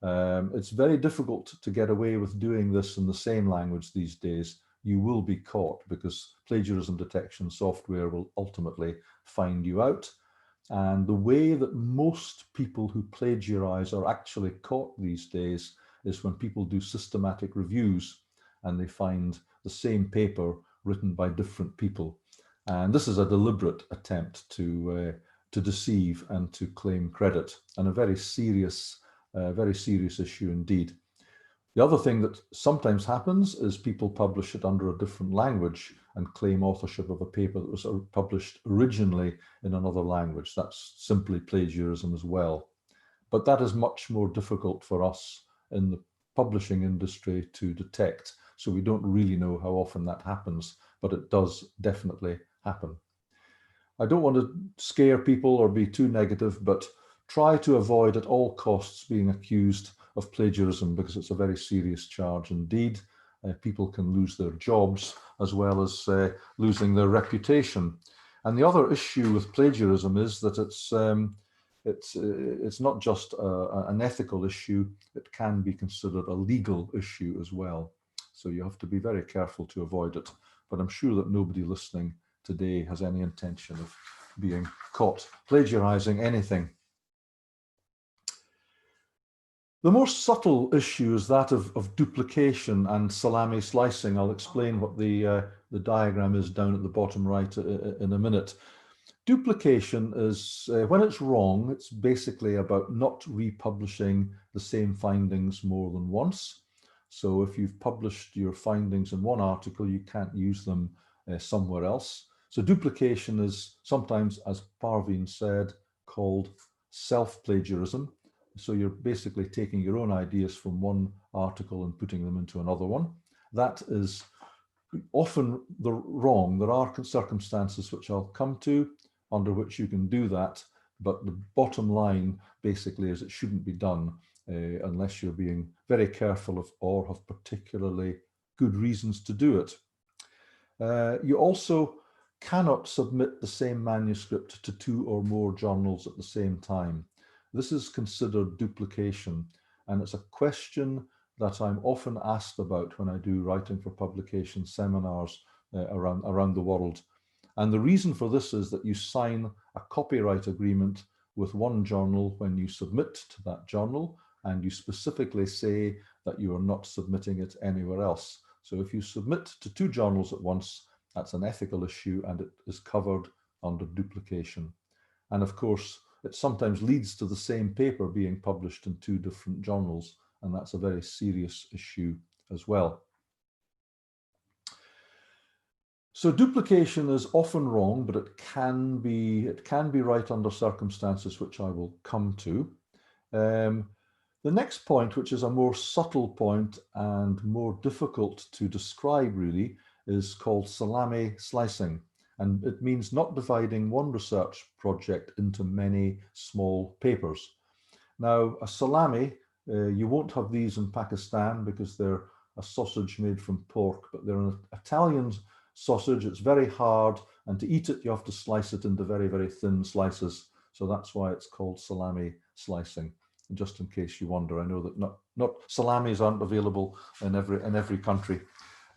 It's very difficult to get away with doing this in the same language these days. You will be caught because plagiarism detection software will ultimately find you out. And the way that most people who plagiarize are actually caught these days is when people do systematic reviews and they find the same paper written by different people. And this is a deliberate attempt to deceive and to claim credit, and a very serious issue indeed. The other thing that sometimes happens is people publish it under a different language and claim authorship of a paper that was published originally in another language. That's simply plagiarism as well. But that is much more difficult for us in the publishing industry to detect. So we don't really know how often that happens, but it does definitely happen. I don't want to scare people or be too negative, but try to avoid at all costs being accused of plagiarism, because it's a very serious charge indeed. People can lose their jobs as well as losing their reputation. And the other issue with plagiarism is that it's not just an ethical issue, it can be considered a legal issue as well. So you have to be very careful to avoid it. But I'm sure that nobody listening today has any intention of being caught plagiarizing anything. The more subtle issue is that of duplication and salami slicing. I'll explain what the diagram is down at the bottom right in a minute. Duplication is, when it's wrong, it's basically about not republishing the same findings more than once. So if you've published your findings in one article, you can't use them somewhere else. So duplication is sometimes, as Parveen said, called self-plagiarism. So you're basically taking your own ideas from one article and putting them into another one. That is often wrong. There are circumstances which I'll come to under which you can do that, but the bottom line basically is it shouldn't be done unless you're being very careful of or have particularly good reasons to do it. You also cannot submit the same manuscript to 2 or more journals at the same time. This is considered duplication, and it's a question that I'm often asked about when I do writing for publication seminars around the world. And the reason for this is that you sign a copyright agreement with one journal when you submit to that journal, and you specifically say that you are not submitting it anywhere else. So if you submit to 2 journals at once, that's an ethical issue and it is covered under duplication. And of course, it sometimes leads to the same paper being published in 2 different journals, and that's a very serious issue as well. So duplication is often wrong, but it can be right under circumstances which I will come to. The next point, which is a more subtle point and more difficult to describe really, is called salami slicing. And it means not dividing one research project into many small papers. Now, a salami, you won't have these in Pakistan because they're a sausage made from pork, but they're an Italian sausage. It's very hard, and to eat it, you have to slice it into very, very thin slices. So that's why it's called salami slicing. And just in case you wonder, I know that not salamis aren't available in every country.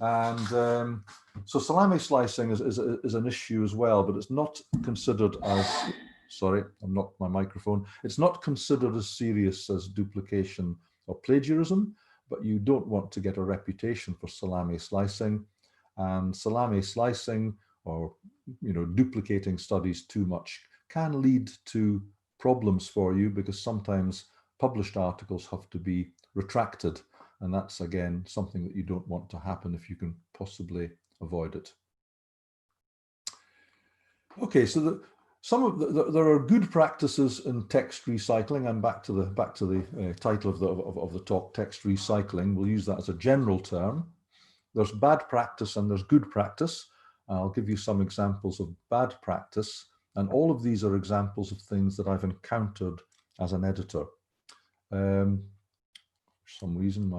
And so salami slicing is an issue as well, but it's not considered as, sorry, I knocked my microphone. It's not considered as serious as duplication or plagiarism, but you don't want to get a reputation for salami slicing. And salami slicing, or duplicating studies too much, can lead to problems for you, because sometimes published articles have to be retracted. And that's, again, something that you don't want to happen if you can possibly avoid it. Okay, so there are good practices in text recycling. I'm back to the title of the talk, text recycling. We'll use that as a general term. There's bad practice and there's good practice. I'll give you some examples of bad practice, and all of these are examples of things that I've encountered as an editor. For some reason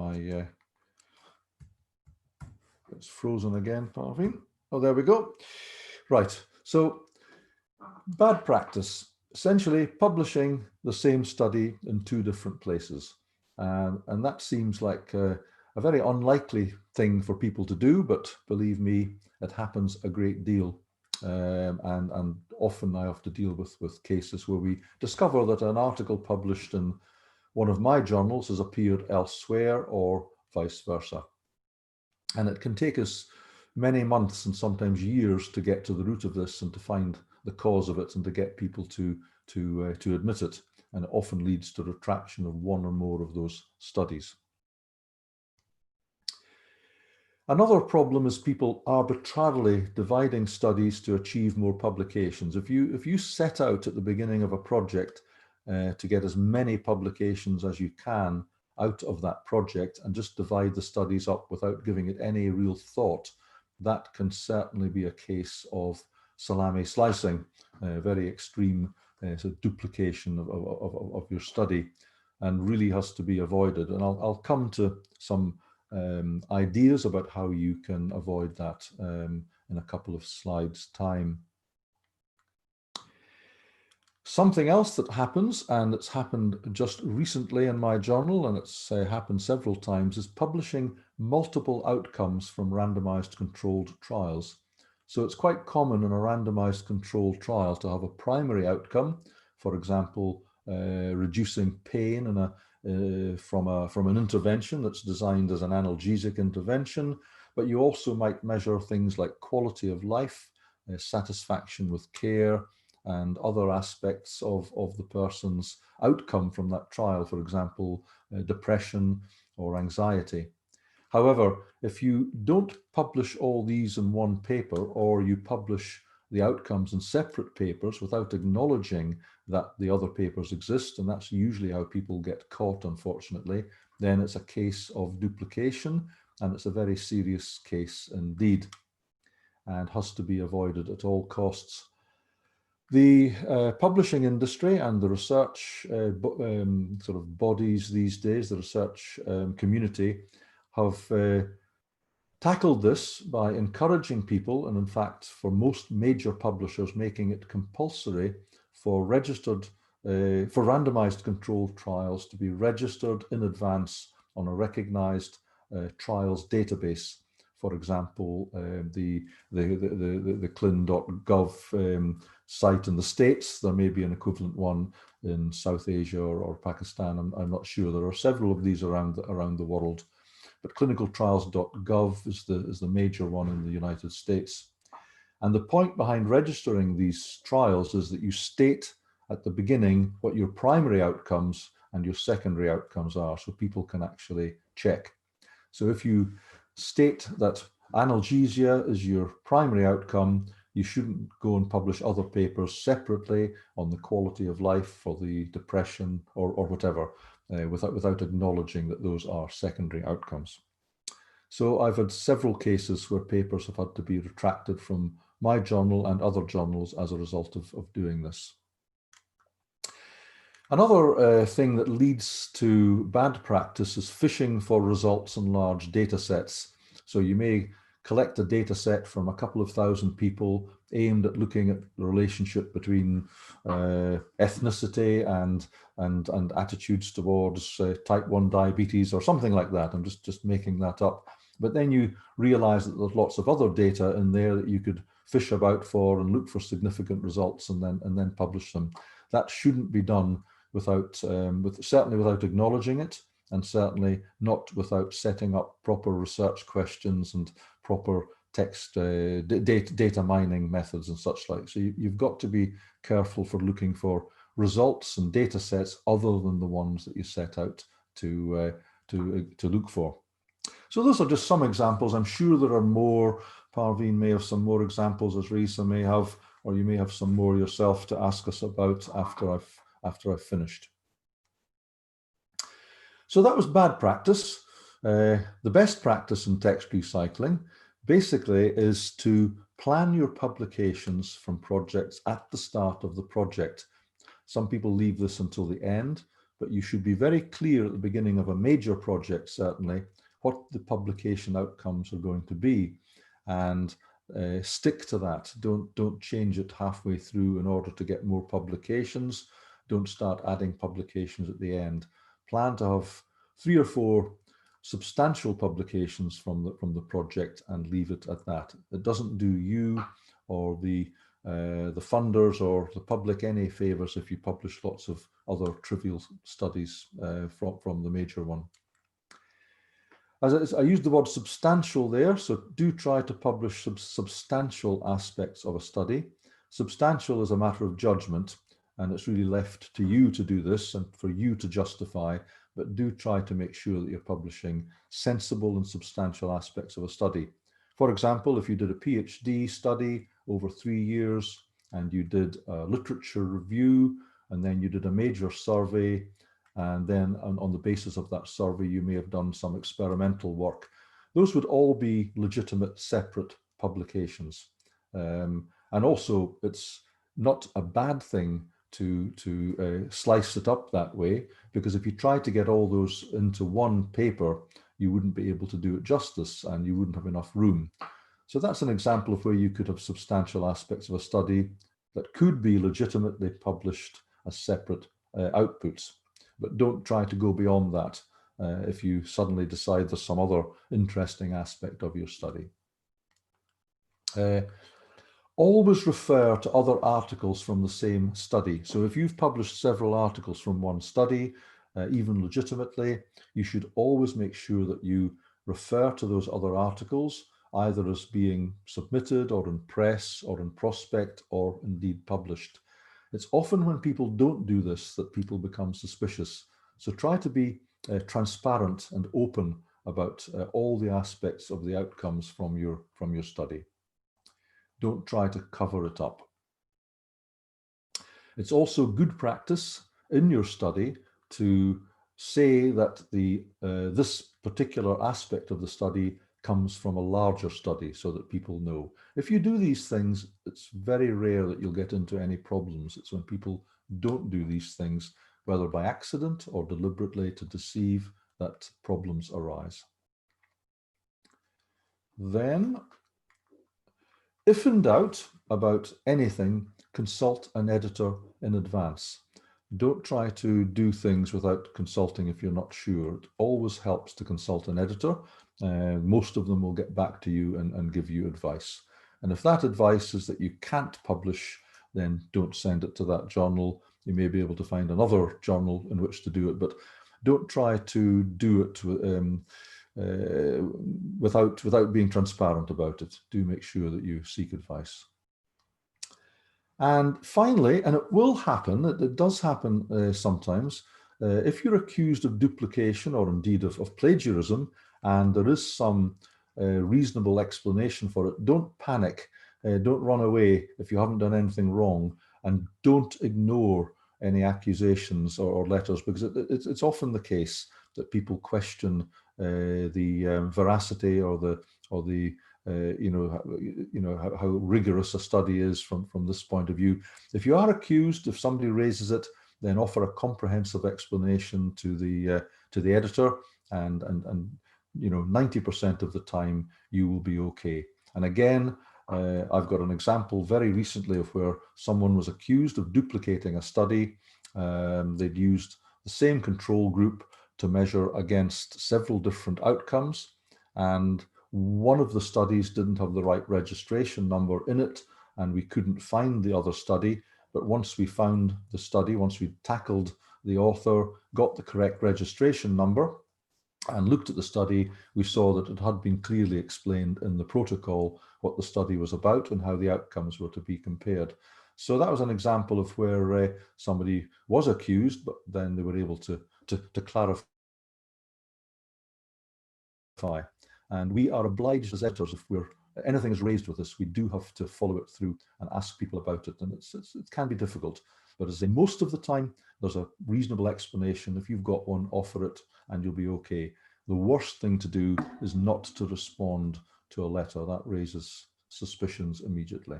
it's frozen again, Parveen. Oh, there we go. Right, so bad practice, essentially publishing the same study in 2 different places. And that seems like a very unlikely thing for people to do, but believe me, it happens a great deal. And often I have to deal with cases where we discover that an article published in one of my journals has appeared elsewhere, or vice versa. And it can take us many months and sometimes years to get to the root of this and to find the cause of it and to get people to admit it. And it often leads to retraction of 1 or more of those studies. Another problem is people arbitrarily dividing studies to achieve more publications. If you set out at the beginning of a project to get as many publications as you can out of that project and just divide the studies up without giving it any real thought, that can certainly be a case of salami slicing, very extreme sort of duplication of your study, and really has to be avoided. And I'll come to some ideas about how you can avoid that in a couple of slides' time. Something else that happens, and it's happened just recently in my journal, and it's happened several times, is publishing multiple outcomes from randomized controlled trials. So it's quite common in a randomized controlled trial to have a primary outcome, for example, reducing pain from an intervention that's designed as an analgesic intervention, but you also might measure things like quality of life, satisfaction with care, and other aspects of the person's outcome from that trial, for example, depression or anxiety. However, if you don't publish all these in one paper, or you publish the outcomes in separate papers without acknowledging that the other papers exist, and that's usually how people get caught, unfortunately, then it's a case of duplication, and it's a very serious case indeed, and has to be avoided at all costs. The publishing industry and the research sort of bodies these days, the research community, have tackled this by encouraging people, and in fact, for most major publishers, making it compulsory for randomized controlled trials to be registered in advance on a recognized trials database. For example, the clin.gov site in the States. There may be an equivalent one in South Asia or Pakistan. I'm not sure. There are several of these around the world, but clinicaltrials.gov is the major one in the United States. And the point behind registering these trials is that you state at the beginning what your primary outcomes and your secondary outcomes are, so people can actually check. So if you state that analgesia is your primary outcome, you shouldn't go and publish other papers separately on the quality of life for the depression or whatever, without acknowledging that those are secondary outcomes. So I've had several cases where papers have had to be retracted from my journal and other journals as a result of doing this. Another thing that leads to bad practice is fishing for results in large data sets. So you may collect a data set from a couple of thousand people aimed at looking at the relationship between ethnicity and attitudes towards type 1 diabetes or something like that. I'm just making that up. But then you realize that there's lots of other data in there that you could fish about for and look for significant results and then publish them. That shouldn't be done certainly without acknowledging it, and certainly not without setting up proper research questions and proper text data mining methods and such like. So you've got to be careful for looking for results and data sets other than the ones that you set out to look for. So those are just some examples. I'm sure there are more. Parveen may have some more examples, as Risa may have, or you may have some more yourself to ask us about after I've finished. So that was bad practice. The best practice in text recycling basically is to plan your publications from projects at the start of the project. Some people leave this until the end, but you should be very clear at the beginning of a major project, certainly, what the publication outcomes are going to be, and stick to that. Don't change it halfway through in order to get more publications. Don't start adding publications at the end. Plan to have 3 or 4 substantial publications from the project and leave it at that. It doesn't do you or the funders or the public any favors if you publish lots of other trivial studies from the major one. I used the word substantial there, so do try to publish substantial aspects of a study. Substantial is a matter of judgment, and it's really left to you to do this and for you to justify, but do try to make sure that you're publishing sensible and substantial aspects of a study. For example, if you did a PhD study over 3 years and you did a literature review, and then you did a major survey, and then on the basis of that survey, you may have done some experimental work. Those would all be legitimate separate publications. And also, it's not a bad thing to slice it up that way, because if you try to get all those into one paper, you wouldn't be able to do it justice and you wouldn't have enough room. So that's an example of where you could have substantial aspects of a study that could be legitimately published as separate outputs. But don't try to go beyond that if you suddenly decide there's some other interesting aspect of your study. Always refer to other articles from the same study. So if you've published several articles from one study, even legitimately, you should always make sure that you refer to those other articles, either as being submitted or in press or in prospect or indeed published. It's often when people don't do this that people become suspicious. So try to be transparent and open about all the aspects of the outcomes from your study. Don't try to cover it up. It's also good practice in your study to say that this particular aspect of the study comes from a larger study so that people know. If you do these things, it's very rare that you'll get into any problems. It's when people don't do these things, whether by accident or deliberately to deceive, that problems arise. Then, if in doubt about anything, consult an editor in advance. Don't try to do things without consulting if you're not sure. It always helps to consult an editor. Most of them will get back to you and give you advice. And if that advice is that you can't publish, then don't send it to that journal. You may be able to find another journal in which to do it, but don't try to do it without being transparent about it. Do make sure that you seek advice. And finally, and it will happen, it does happen sometimes, if you're accused of duplication or indeed of plagiarism, and there is some reasonable explanation for it, don't panic, don't run away if you haven't done anything wrong, and don't ignore any accusations or letters, because it's often the case that people question the veracity or the how rigorous a study is from this point of view. If you are accused, if somebody raises it, then offer a comprehensive explanation to the editor, and 90% of the time you will be okay. And again, I've got an example very recently of where someone was accused of duplicating a study. They'd used the same control group to measure against several different outcomes, and one of the studies didn't have the right registration number in it, and we couldn't find the other study. But once we found the study, once we tackled the author, got the correct registration number, and looked at the study, we saw that it had been clearly explained in the protocol what the study was about and how the outcomes were to be compared. So that was an example of where somebody was accused, but then they were able to clarify. And we are obliged as editors, if anything is raised with us, we do have to follow it through and ask people about it. And it can be difficult, but as I say, most of the time, there's a reasonable explanation. If you've got one, offer it and you'll be okay. The worst thing to do is not to respond to a letter. That raises suspicions immediately.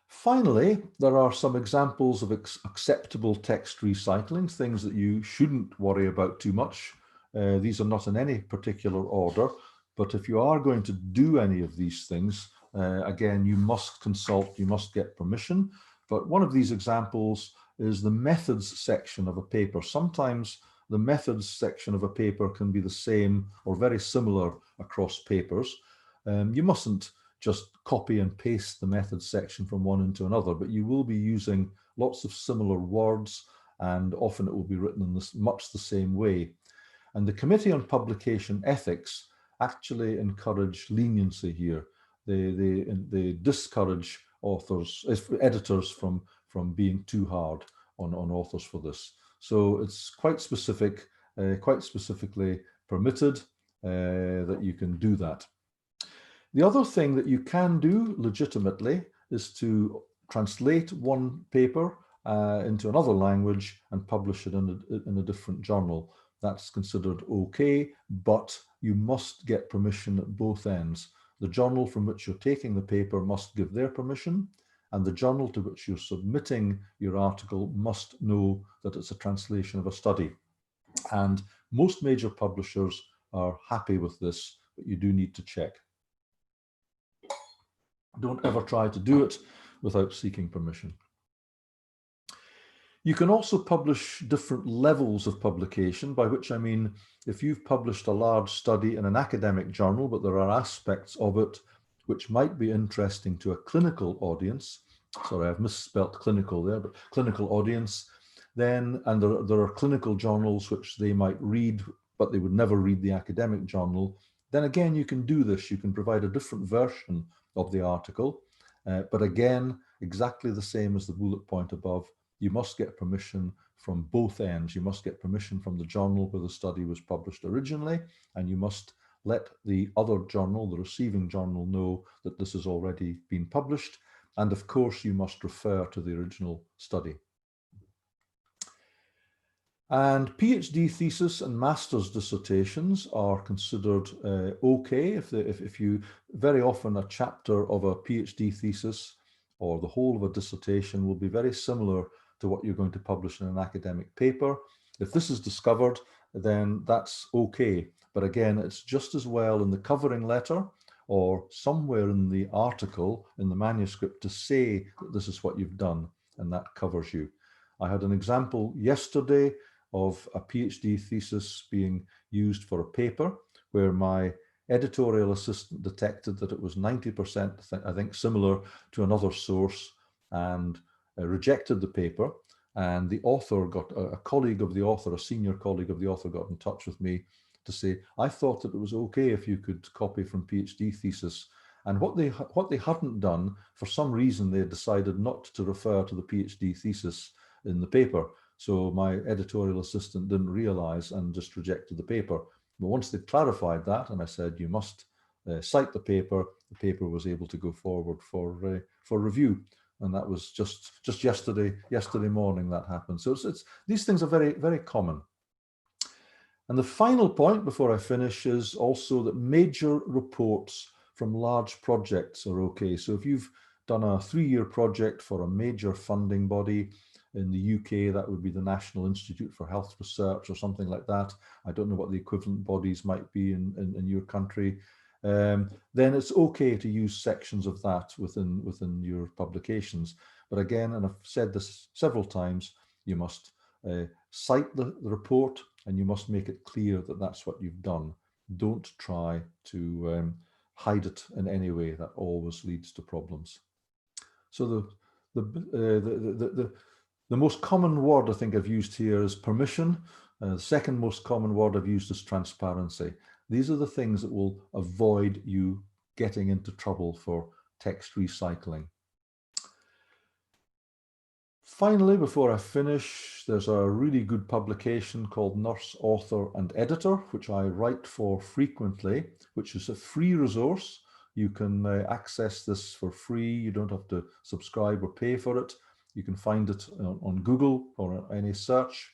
Finally, there are some examples of acceptable text recycling, things that you shouldn't worry about too much. These are not in any particular order, but if you are going to do any of these things, again, you must consult, you must get permission. But one of these examples is the methods section of a paper. Sometimes the methods section of a paper can be the same or very similar across papers. You mustn't just copy and paste the methods section from one into another, but you will be using lots of similar words, and often it will be written in much the same way. And the Committee on Publication Ethics actually encourage leniency here. They discourage editors from being too hard on authors for this. So it's quite specific, quite specifically permitted that you can do that. The other thing that you can do legitimately is to translate one paper into another language and publish it in a different journal. That's considered okay, but you must get permission at both ends. The journal from which you're taking the paper must give their permission, and the journal to which you're submitting your article must know that it's a translation of a study. And most major publishers are happy with this, but you do need to check. Don't ever try to do it without seeking permission. You can also publish different levels of publication, by which I mean if you've published a large study in an academic journal, but there are aspects of it which might be interesting to a clinical audience, sorry, I've misspelt clinical there, but clinical audience, then, and there are clinical journals which they might read, but they would never read the academic journal, then again, you can do this. You can provide a different version of the article, but again, exactly the same as the bullet point above, you must get permission from both ends. You must get permission from the journal where the study was published originally, and you must let the other journal, the receiving journal, know that this has already been published. And of course, you must refer to the original study. And PhD thesis and master's dissertations are considered okay if you, very often a chapter of a PhD thesis or the whole of a dissertation will be very similar to what you're going to publish in an academic paper. If this is discovered, then that's okay. But again, it's just as well in the covering letter or somewhere in the article, in the manuscript, to say that this is what you've done, and that covers you. I had an example yesterday of a PhD thesis being used for a paper where my editorial assistant detected that it was 90%, I think, similar to another source, and rejected the paper. And the author got, a colleague of the author, a senior colleague of the author, got in touch with me to say, I thought that it was okay if you could copy from PhD thesis. And what they hadn't done, for some reason, they decided not to refer to the PhD thesis in the paper. So my editorial assistant didn't realize and just rejected the paper. But once they clarified that, and I said, you must cite the paper was able to go forward for review. And that was just yesterday morning that happened. So it's these things are very, very common. And the final point before I finish is also that major reports from large projects are okay. So if you've done a 3-year project for a major funding body, in the UK, that would be the National Institute for Health Research or something like that. I don't know what the equivalent bodies might be in your country. Then it's okay to use sections of that within your publications. But again, and I've said this several times, you must cite the report, and you must make it clear that that's what you've done. Don't try to hide it in any way. That always leads to problems. So the most common word I think I've used here is permission. The second most common word I've used is transparency. These are the things that will avoid you getting into trouble for text recycling. Finally, before I finish, there's a really good publication called Nurse, Author and Editor, which I write for frequently, which is a free resource. You can access this for free. You don't have to subscribe or pay for it. You can find it on Google or any search.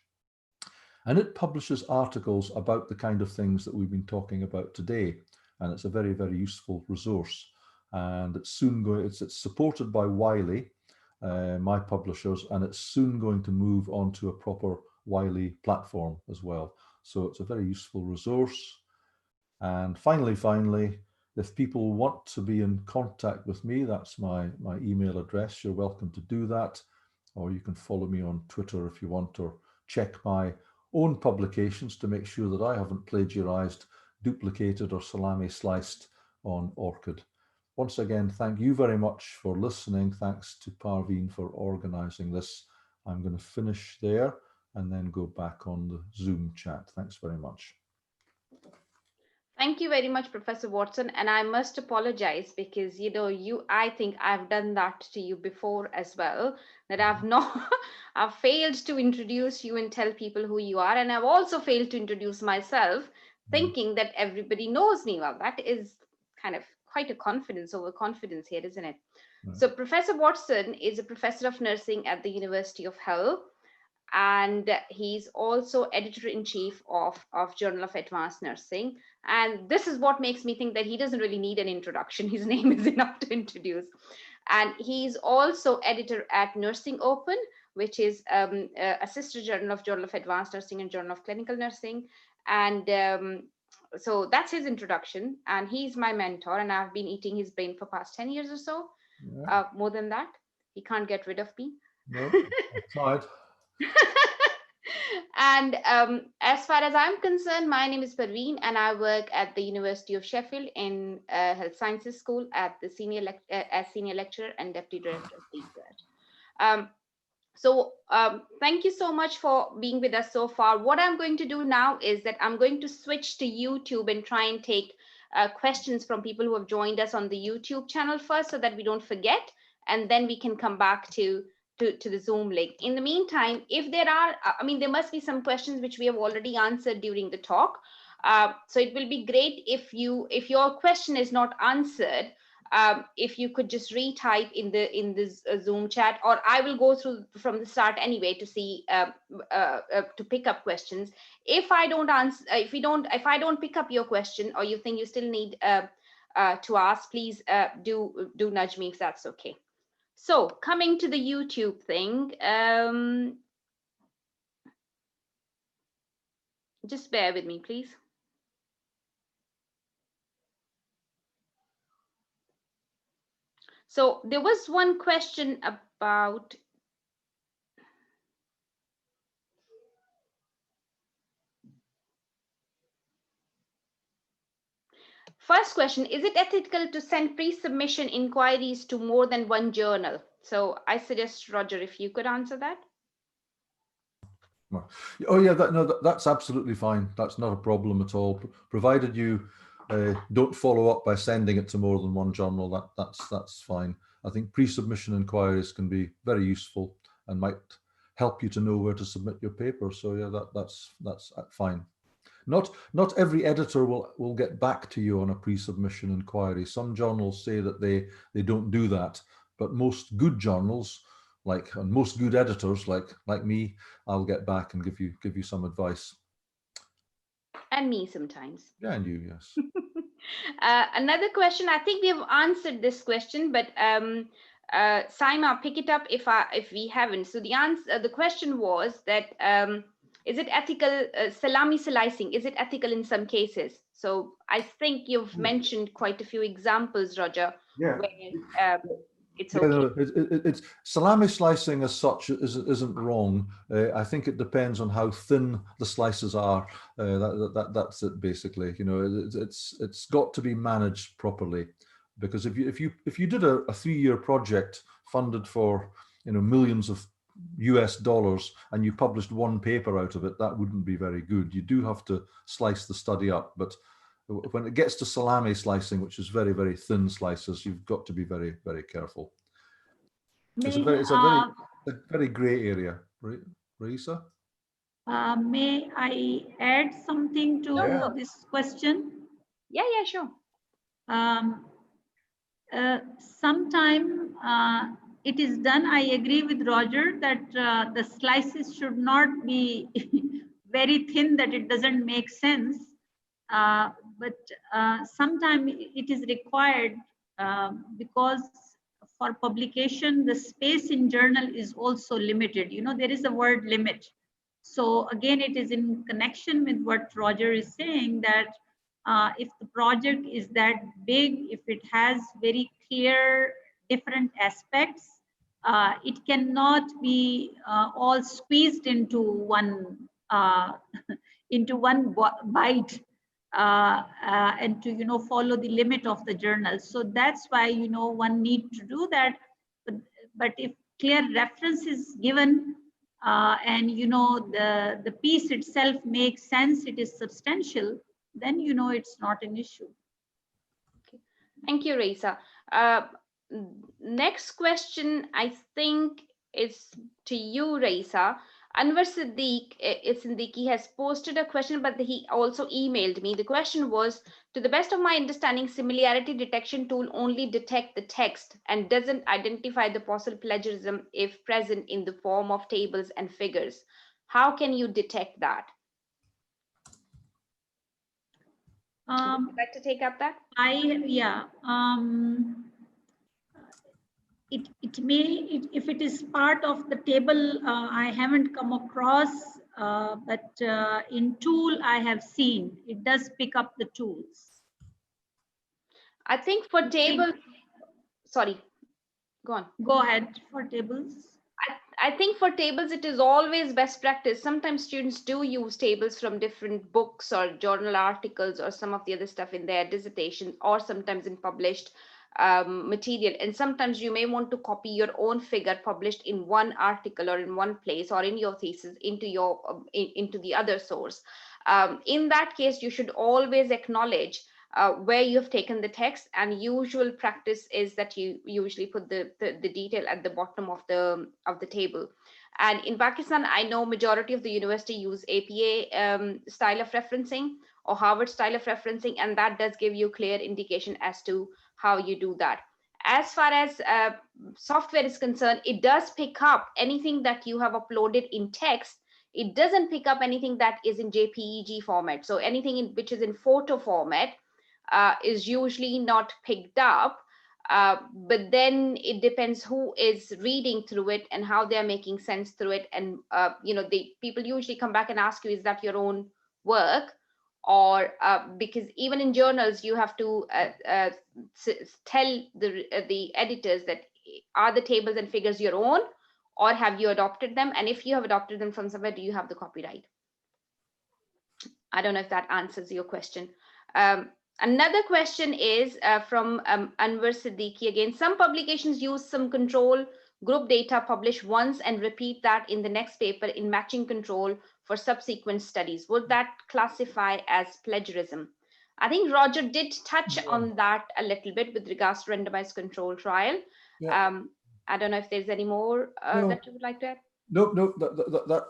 And it publishes articles about the kind of things that we've been talking about today. And it's a very, very useful resource. And it's soon going, it's supported by Wiley, my publishers, and it's soon going to move onto a proper Wiley platform as well. So it's a very useful resource. And finally, if people want to be in contact with me, that's my email address. You're welcome to do that. Or you can follow me on Twitter if you want, or check my own publications to make sure that I haven't plagiarized, duplicated or salami sliced on ORCID. Once again, thank you very much for listening. Thanks to Parveen for organizing this. I'm going to finish there and then go back on the Zoom chat. Thanks very much. Thank you very much, Professor Watson. And I must apologize because, I think I've done that to you before as well, that I've failed to introduce you and tell people who you are. And I've also failed to introduce myself, thinking that everybody knows me. Well, that is kind of quite a overconfidence here, isn't it? So Professor Watson is a professor of nursing at the University of Hull. and he's also editor-in-chief of Journal of Advanced Nursing. And this is what makes me think that he doesn't really need an introduction. His name is enough to introduce. And he's also editor at Nursing Open, which is a sister journal of Journal of Advanced Nursing and Journal of Clinical Nursing. And so that's his introduction. And he's my mentor, and I've been eating his brain for past 10 years or so. Yeah. More than that. He can't get rid of me. No, I tried. And as far as I'm concerned, my name is Parveen, and I work at the University of Sheffield in Health Sciences School at the as senior lecturer and deputy director of research. Thank you so much for being with us so far. What I'm going to do now is that I'm going to switch to YouTube and try and take questions from people who have joined us on the YouTube channel first, so that we don't forget, and then we can come back to the Zoom link. In the meantime, if there are, there must be some questions which we have already answered during the talk. So it will be great if your question is not answered, if you could just retype in this Zoom chat, or I will go through from the start anyway to see to pick up questions. If I don't answer, if I don't pick up your question, or you think you still need to ask, please do nudge me if that's okay. So coming to the YouTube thing, just bear with me, please. So there was one question about, first question, is it ethical to send pre-submission inquiries to more than one journal? So I suggest, Roger, if you could answer that. Oh yeah, that's absolutely fine. That's not a problem at all, provided you don't follow up by sending it to more than one journal. That's fine. I think pre-submission inquiries can be very useful and might help you to know where to submit your paper. So yeah, that's fine. Not every editor will get back to you on a pre-submission inquiry. Some journals say that they don't do that, but most good journals, and most good editors like me, I'll get back and give you some advice. And me sometimes. Yeah, and you, yes. Another question, I think we have answered this question, but Saima, pick it up if we haven't. So the question was that is it ethical, salami slicing, is it ethical in some cases? So I think you've mentioned quite a few examples, Roger, Yeah. where it's Yeah, okay. no, it's salami slicing as such isn't wrong. I think it depends on how thin the slices are. That's it basically. You know, it's got to be managed properly, because if you did a 3-year project funded for millions of US dollars and you published one paper out of it, that wouldn't be very good. You do have to slice the study up, but when it gets to salami slicing, which is very, very thin slices, you've got to be very, very careful. It's a very gray area, right, Raisa? May I add something to this question? Yeah, sure. Sometime it is done. I agree with Roger that the slices should not be very thin, that it doesn't make sense. But sometimes it is required because for publication, the space in journal is also limited. There is a word limit. So again, it is in connection with what Roger is saying, that if the project is that big, if it has very clear different aspects, it cannot be all squeezed into one into one bite and to follow the limit of the journal. So that's why one need to do that. But if clear reference is given and the piece itself makes sense, it is substantial, then it's not an issue. Okay. Thank you, Raisa. Next question, I think, is to you, Raisa. Anwar Siddiqui has posted a question, but he also emailed me. The question was, to the best of my understanding, similarity detection tool only detect the text and doesn't identify the possible plagiarism if present in the form of tables and figures. How can you detect that? Would you like to take up that? It may, if it is part of the table, I haven't come across, but in tool I have seen, it does pick up the tools. I think for table, sorry, go on. Go ahead for tables. I think for tables, it is always best practice. Sometimes students do use tables from different books or journal articles or some of the other stuff in their dissertation, or sometimes in published material. And sometimes you may want to copy your own figure published in one article or in one place or in your thesis into your into the other source. In that case, you should always acknowledge where you have taken the text, and usual practice is that you usually put the detail at the bottom of the table. And in Pakistan, I know majority of the university use APA style of referencing or Harvard style of referencing, and that does give you clear indication as to how you do that. As far as software is concerned, it does pick up anything that you have uploaded in text. It doesn't pick up anything that is in JPEG format. So anything which is in photo format is usually not picked up, but then it depends who is reading through it and how they're making sense through it. And people usually come back and ask you, is that your own work? Or because even in journals, you have to tell the editors that are the tables and figures your own, or have you adopted them? And if you have adopted them from somewhere, do you have the copyright? I don't know if that answers your question. Another question is from Anwar Siddiqui again. Some publications use some control group data published once and repeat that in the next paper in matching control for subsequent studies. Would that classify as plagiarism? I think Roger did touch on that a little bit with regards to randomized control trial. Yeah. I don't know if there's any more that you would like to add. No,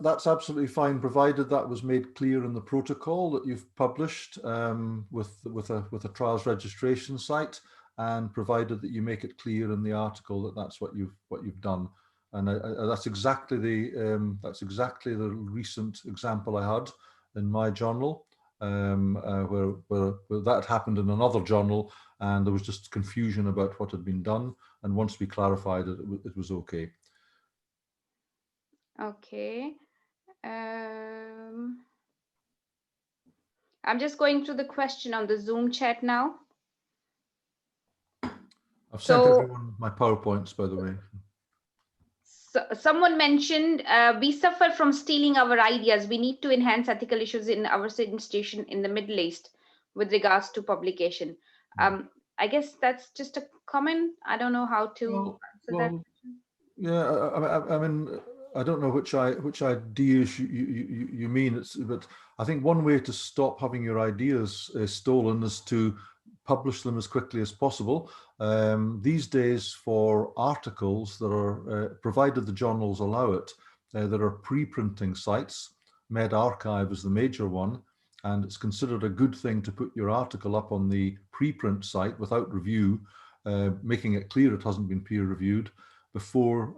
that's absolutely fine, provided that was made clear in the protocol that you've published with a trials registration site, and provided that you make it clear in the article that that's what you've done. And that's exactly the recent example I had in my journal, where that happened in another journal, and there was just confusion about what had been done. And once we clarified it, it was okay. Okay. I'm just going through the question on the Zoom chat now. I've sent everyone my PowerPoints, by the way. So someone mentioned we suffer from stealing our ideas. We need to enhance ethical issues in our institution in the Middle East with regards to publication. I guess that's just a comment. I don't know how to answer that. Yeah, I mean, I don't know which ideas you mean. But I think one way to stop having your ideas stolen is to publish them as quickly as possible. These days, for articles that are provided the journals allow it, there are pre-printing sites. MedArchive is the major one, and it's considered a good thing to put your article up on the preprint site without review, making it clear it hasn't been peer reviewed before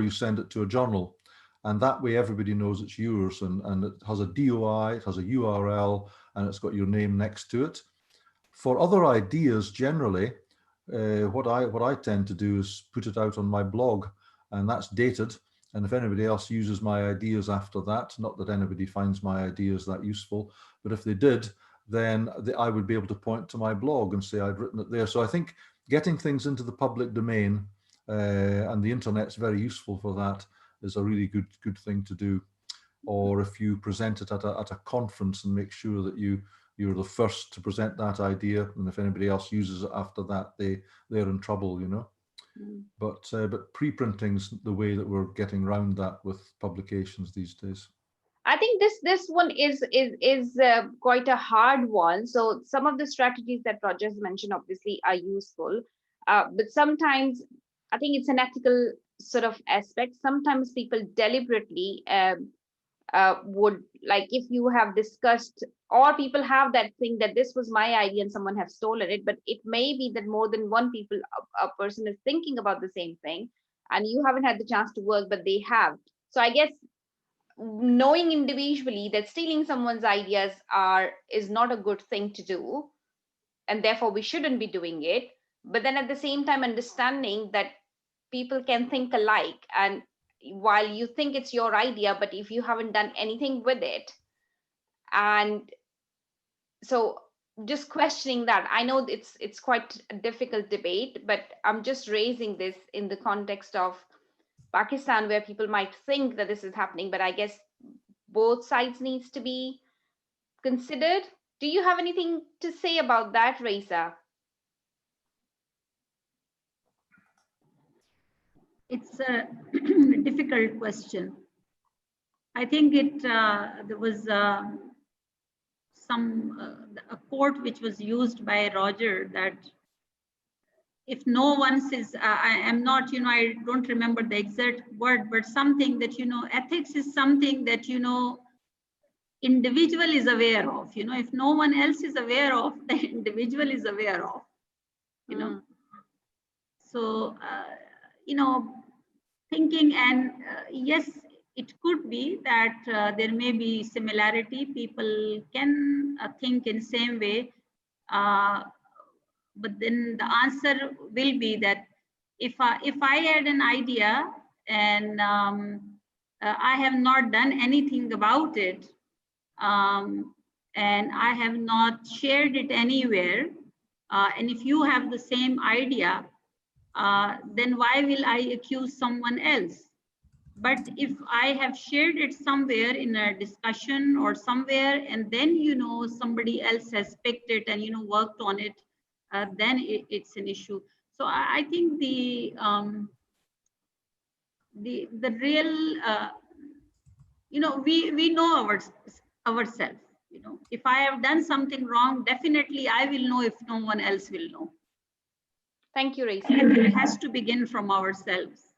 you send it to a journal. And that way everybody knows it's yours, and it has a DOI, it has a URL, and it's got your name next to it. For other ideas, generally, what I tend to do is put it out on my blog, and that's dated. And if anybody else uses my ideas after that, not that anybody finds my ideas that useful, but if they did, then I would be able to point to my blog and say I'd written it there. So I think getting things into the public domain, and the internet's very useful for that, is a really good thing to do. Or if you present it at a conference and make sure that you're the first to present that idea, and if anybody else uses it after that, they're in trouble, you know. But pre-printing's the way that we're getting around that with publications these days. I think this one is quite a hard one. So some of the strategies that Roger's mentioned obviously are useful, but sometimes I think it's an ethical sort of aspect. Sometimes people deliberately would, like, if you have discussed, or people have that thing that this was my idea and someone have stolen it, but it may be that more than one people, a person is thinking about the same thing, and you haven't had the chance to work, but they have. So I guess knowing individually that stealing someone's ideas is not a good thing to do, and therefore we shouldn't be doing it, but then at the same time understanding that people can think alike, and while you think it's your idea, but if you haven't done anything with it, and so just questioning that, I know it's quite a difficult debate, but I'm just raising this in the context of Pakistan, where people might think that this is happening, but I guess both sides needs to be considered. Do you have anything to say about that, Raisa? It's a difficult question. I think there was a quote which was used by Roger, that if no one says, I am not, I don't remember the exact word, but something that, ethics is something that, individual is aware of, if no one else is aware of, the individual is aware of, So, thinking, and yes, it could be that there may be similarity. People can think in same way, but then the answer will be that if I had an idea and I have not done anything about it, and I have not shared it anywhere, and if you have the same idea, then why will I accuse someone else? But if I have shared it somewhere in a discussion or somewhere, and then somebody else has picked it and worked on it, then it's an issue. So I think the real we know ourselves. If I have done something wrong, definitely I will know if no one else will know. Thank you, Raisa. It has to begin from ourselves.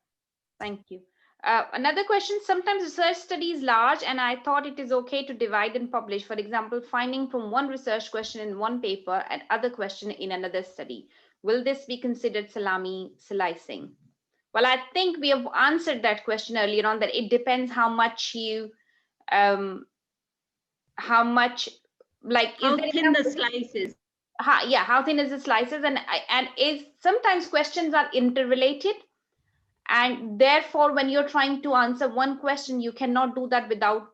Thank you. Another question, sometimes research study is large and I thought it is okay to divide and publish. For example, finding from one research question in one paper and other question in another study. Will this be considered salami slicing? Well, I think we have answered that question earlier on, that it depends how much you, how much, like, how thin the slice is. Yeah, how thin is the slices, and is sometimes questions are interrelated. And therefore, when you're trying to answer one question, you cannot do that without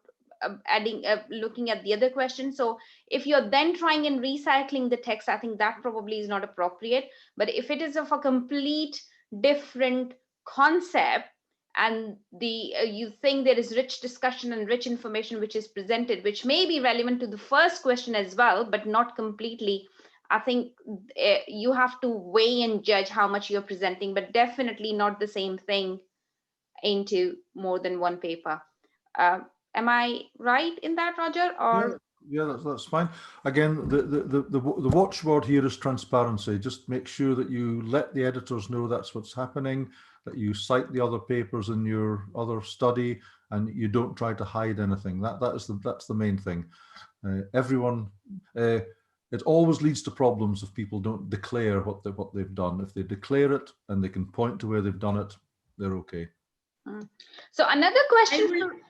looking at the other question. So if you're then trying and recycling the text, I think that probably is not appropriate. But if it is of a complete different concept, and you think there is rich discussion and rich information which is presented, which may be relevant to the first question as well, but not completely, I think you have to weigh and judge how much you're presenting, but definitely not the same thing into more than one paper. Am I right in that, Roger? Or yeah, that's fine. Again, the watchword here is transparency. Just make sure that you let the editors know that's what's happening, that you cite the other papers in your other study, and you don't try to hide anything. That's the main thing. Everyone. It always leads to problems if people don't declare what they've done. If they declare it and they can point to where they've done it, they're okay. So another question.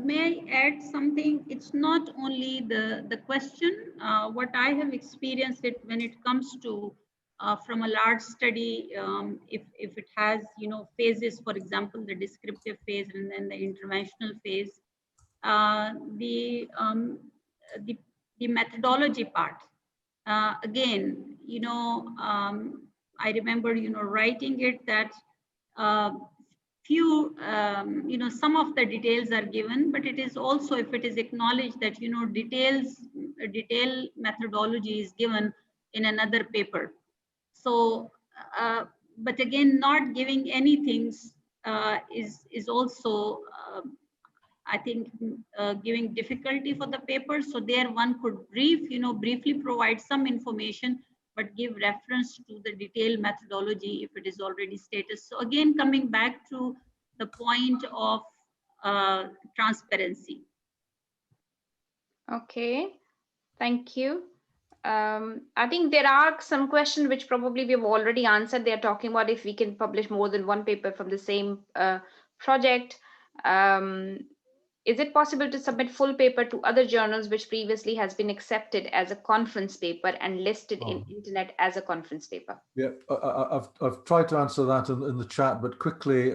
May I add something? It's not only the question. What I have experienced it when it comes to from a large study, if it has phases, for example, the descriptive phase and then the interventional phase, the methodology part. Again, I remember writing it that few some of the details are given, but it is also, if it is acknowledged that detail methodology is given in another paper. So but again, not giving anything is also I think giving difficulty for the paper. So there one could briefly provide some information, but give reference to the detailed methodology if it is already stated. So again, coming back to the point of transparency. Okay, thank you. I think there are some questions which probably we've already answered. They're talking about if we can publish more than one paper from the same project. Is it possible to submit full paper to other journals which previously has been accepted as a conference paper and listed in internet as a conference paper? Yeah, I've tried to answer that in the chat, but quickly,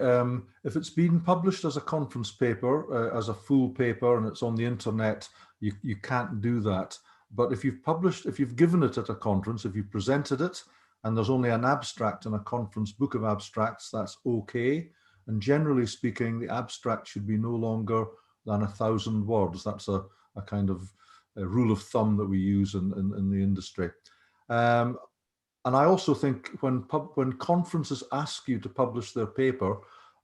if it's been published as a conference paper, as a full paper, and it's on the internet, you can't do that. But if you've given it at a conference, if you've presented it, and there's only an abstract in a conference book of abstracts, that's okay. And generally speaking, the abstract should be no longer than 1,000 words. That's a kind of a rule of thumb that we use in the industry. And I also think when conferences ask you to publish their paper,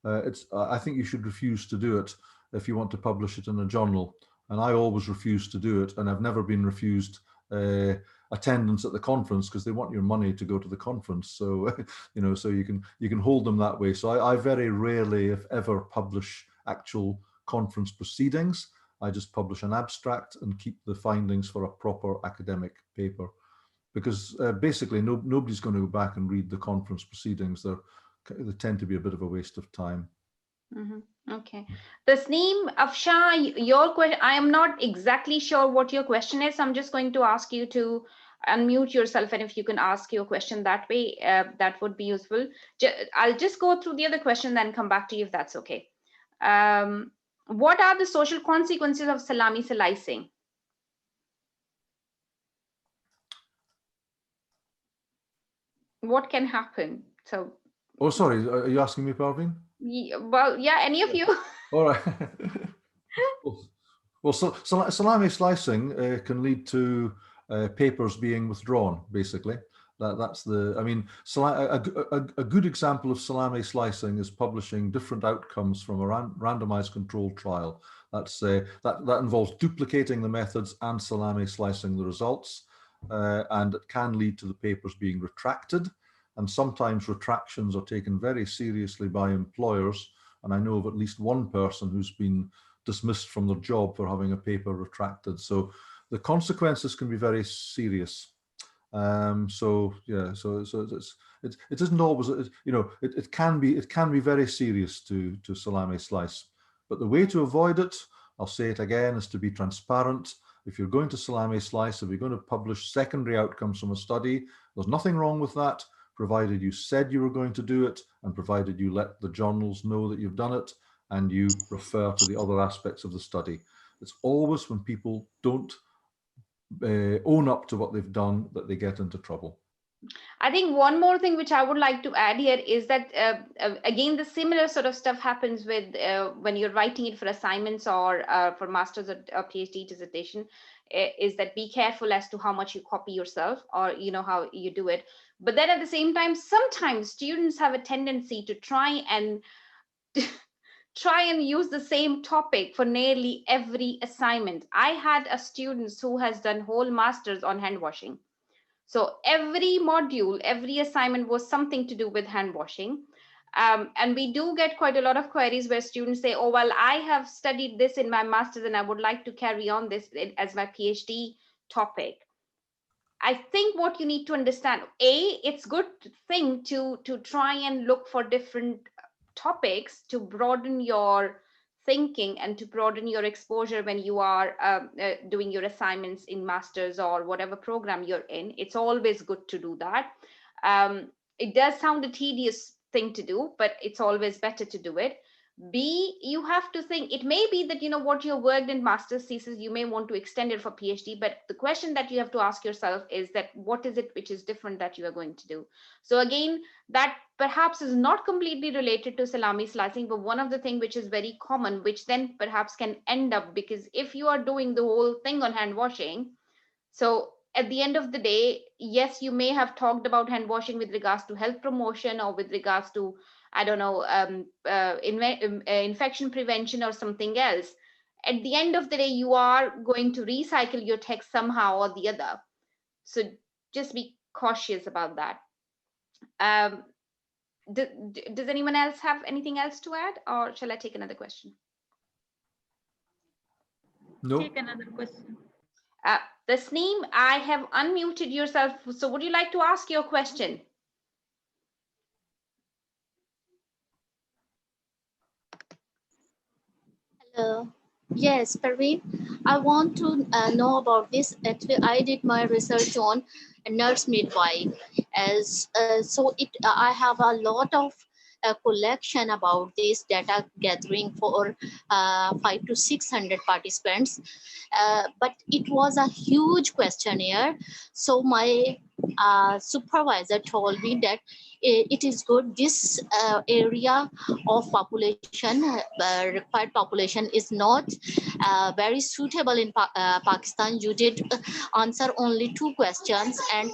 I think you should refuse to do it if you want to publish it in a journal. And I always refuse to do it, and I've never been refused attendance at the conference because they want your money to go to the conference. So so you can hold them that way. So I very rarely, if ever, publish actual conference proceedings. I just publish an abstract and keep the findings for a proper academic paper, because basically nobody's going to go back and read the conference proceedings. They tend to be a bit of a waste of time. Mm-hmm. Okay. Tasneem Afshah, your question, I am not exactly sure what your question is. I'm just going to ask you to unmute yourself, and if you can ask your question that way, that would be useful. I'll just go through the other question, then come back to you if that's okay. What are the social consequences of salami slicing? What can happen? So. Oh, sorry, are you asking me, Parveen? Well, yeah, any of you. All right. Well, salami slicing can lead to papers being withdrawn, basically. That's the, I mean, a good example of salami slicing is publishing different outcomes from a randomized controlled trial. That involves duplicating the methods and salami slicing the results, and it can lead to the papers being retracted. And sometimes retractions are taken very seriously by employers. And I know of at least one person who's been dismissed from their job for having a paper retracted. So the consequences can be very serious. So yeah, so it isn't always, it can be very serious to salami slice. But the way to avoid it, I'll say it again, is to be transparent. If you're going to salami slice, if you're going to publish secondary outcomes from a study, there's nothing wrong with that, provided you said you were going to do it, and provided you let the journals know that you've done it, and you refer to the other aspects of the study. It's always when people don't own up to what they've done that they get into trouble. I think one more thing which I would like to add here is that, again, the similar sort of stuff happens with when you're writing it for assignments or for master's or PhD dissertation, is that be careful as to how much you copy yourself, or how you do it. But then at the same time, sometimes students have a tendency to try and use the same topic for nearly every assignment. I had a student who has done whole masters on hand washing. So every module, every assignment was something to do with hand washing. And we do get quite a lot of queries where students say, oh, well, I have studied this in my master's and I would like to carry on this as my PhD topic. I think what you need to understand, it's good thing to try and look for different topics to broaden your thinking and to broaden your exposure when you are doing your assignments in masters or whatever program you're in. It's always good to do that. It does sound a tedious thing to do, but it's always better to do it. B, you have to think, it may be that what you worked in master's thesis, you may want to extend it for PhD, but the question that you have to ask yourself is that what is it which is different that you are going to do? So again, that perhaps is not completely related to salami slicing, but one of the things which is very common, which then perhaps can end up, because if you are doing the whole thing on hand washing, so at the end of the day, yes, you may have talked about hand washing with regards to health promotion or with regards to, I don't know, infection prevention or something else. At the end of the day, you are going to recycle your text somehow or the other. So just be cautious about that. Um, does anyone else have anything else to add, or shall I take another question? No. Take another question. Tasneem, I have unmuted yourself. So would you like to ask your question? Yes, Parveen, I want to know about this. Actually, I did my research on nurse midwife, so I have a lot of collection about this data gathering for 500 to 600 participants, but it was a huge questionnaire. So my supervisor told me that it is good. This area of population, required population, is not very suitable in Pakistan. You did answer only 2 questions and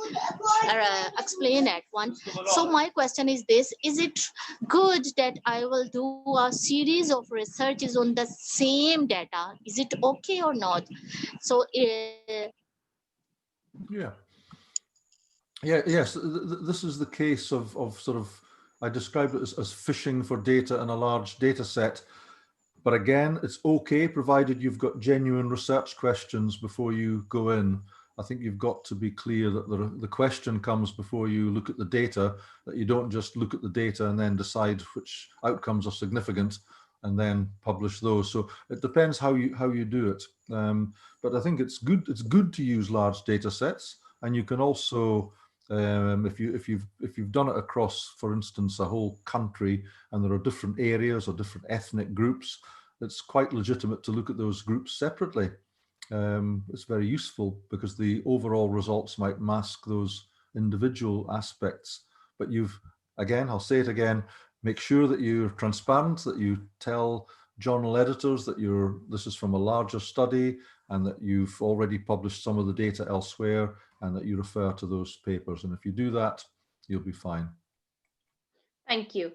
explain at one. So my question is this: is it good that I will do a series of researches on the same data? Is it okay or not? So Yeah. Yeah, yes, this is the case of sort of, I described it as fishing for data in a large data set. But again, it's okay, provided you've got genuine research questions before you go in. I think you've got to be clear that the question comes before you look at the data, that you don't just look at the data and then decide which outcomes are significant and then publish those. So it depends how you do it. But I think it's good to use large data sets, and you can also, if you've done it across, for instance, a whole country, and there are different areas or different ethnic groups, it's quite legitimate to look at those groups separately. It's very useful because the overall results might mask those individual aspects. But again, I'll say it again, make sure that you're transparent, that you tell journal editors that this is from a larger study and that you've already published some of the data elsewhere, and that you refer to those papers. And if you do that, you'll be fine. Thank you.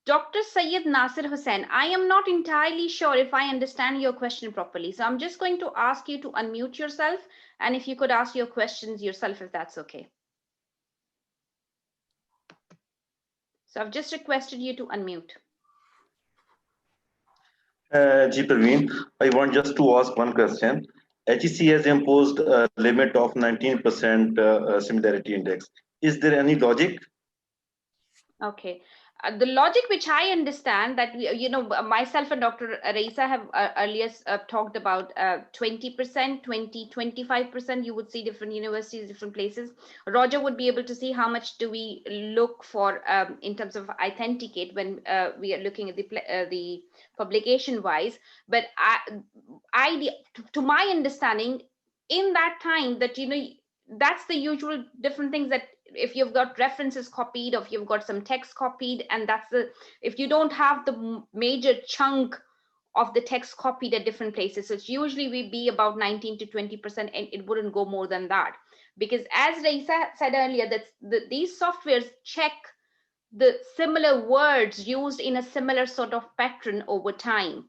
Dr. Syed Nasir Hussain, I am not entirely sure if I understand your question properly. So I'm just going to ask you to unmute yourself, and if you could ask your questions yourself, if that's okay. So I've just requested you to unmute. Parveen, I want just to ask one question. HEC has imposed a limit of 19% similarity index. Is there any logic? Okay. The logic which I understand, that myself and Dr. Raisa have earlier talked about 20%, 20, 25%. You would see different universities, different places. Roger would be able to see how much do we look for in terms of authenticate when we are looking at the publication wise. But to my understanding, in that time, that that's the usual different things, that if you've got references copied, or if you've got some text copied, and if you don't have the major chunk of the text copied at different places, so it's usually we be about 19 to 20%, and it wouldn't go more than that, because as Raisa said earlier, that these softwares check the similar words used in a similar sort of pattern over time,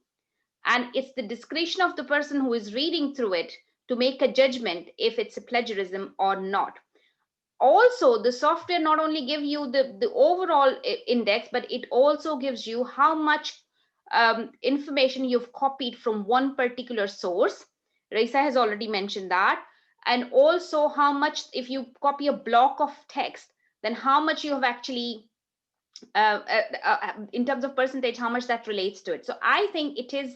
and it's the discretion of the person who is reading through it to make a judgment if it's a plagiarism or not. Also, the software not only gives you the overall index, but it also gives you how much information you've copied from one particular source. Raisa has already mentioned that. And also how much, if you copy a block of text, then how much you have actually, in terms of percentage, how much that relates to it. So I think it is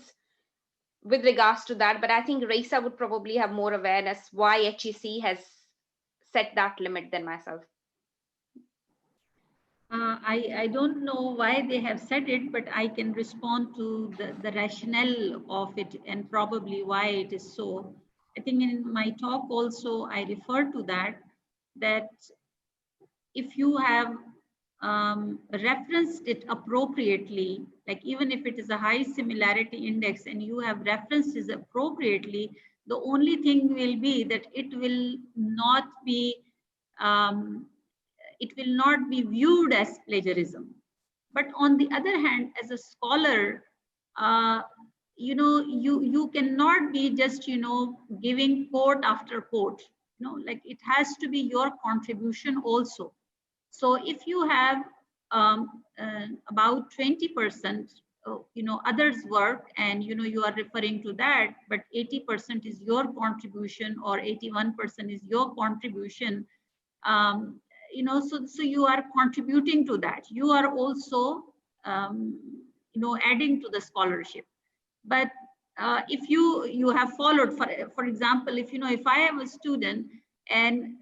with regards to that, but I think Raisa would probably have more awareness why HEC has set that limit than myself. I don't know why they have said it, but I can respond to the rationale of it and probably why it is so. I think in my talk also I refer to that if you have referenced it appropriately, like even if it is a high similarity index and you have referenced it appropriately, the only thing will be that it will not be viewed as plagiarism. But on the other hand, as a scholar, you cannot be just giving quote after quote. like it has to be your contribution also. So if you have about 20%, others work, and you are referring to that, but 80% is your contribution or 81% is your contribution. So you are contributing to that. You are also adding to the scholarship. But if you have followed, for example, if I am a student and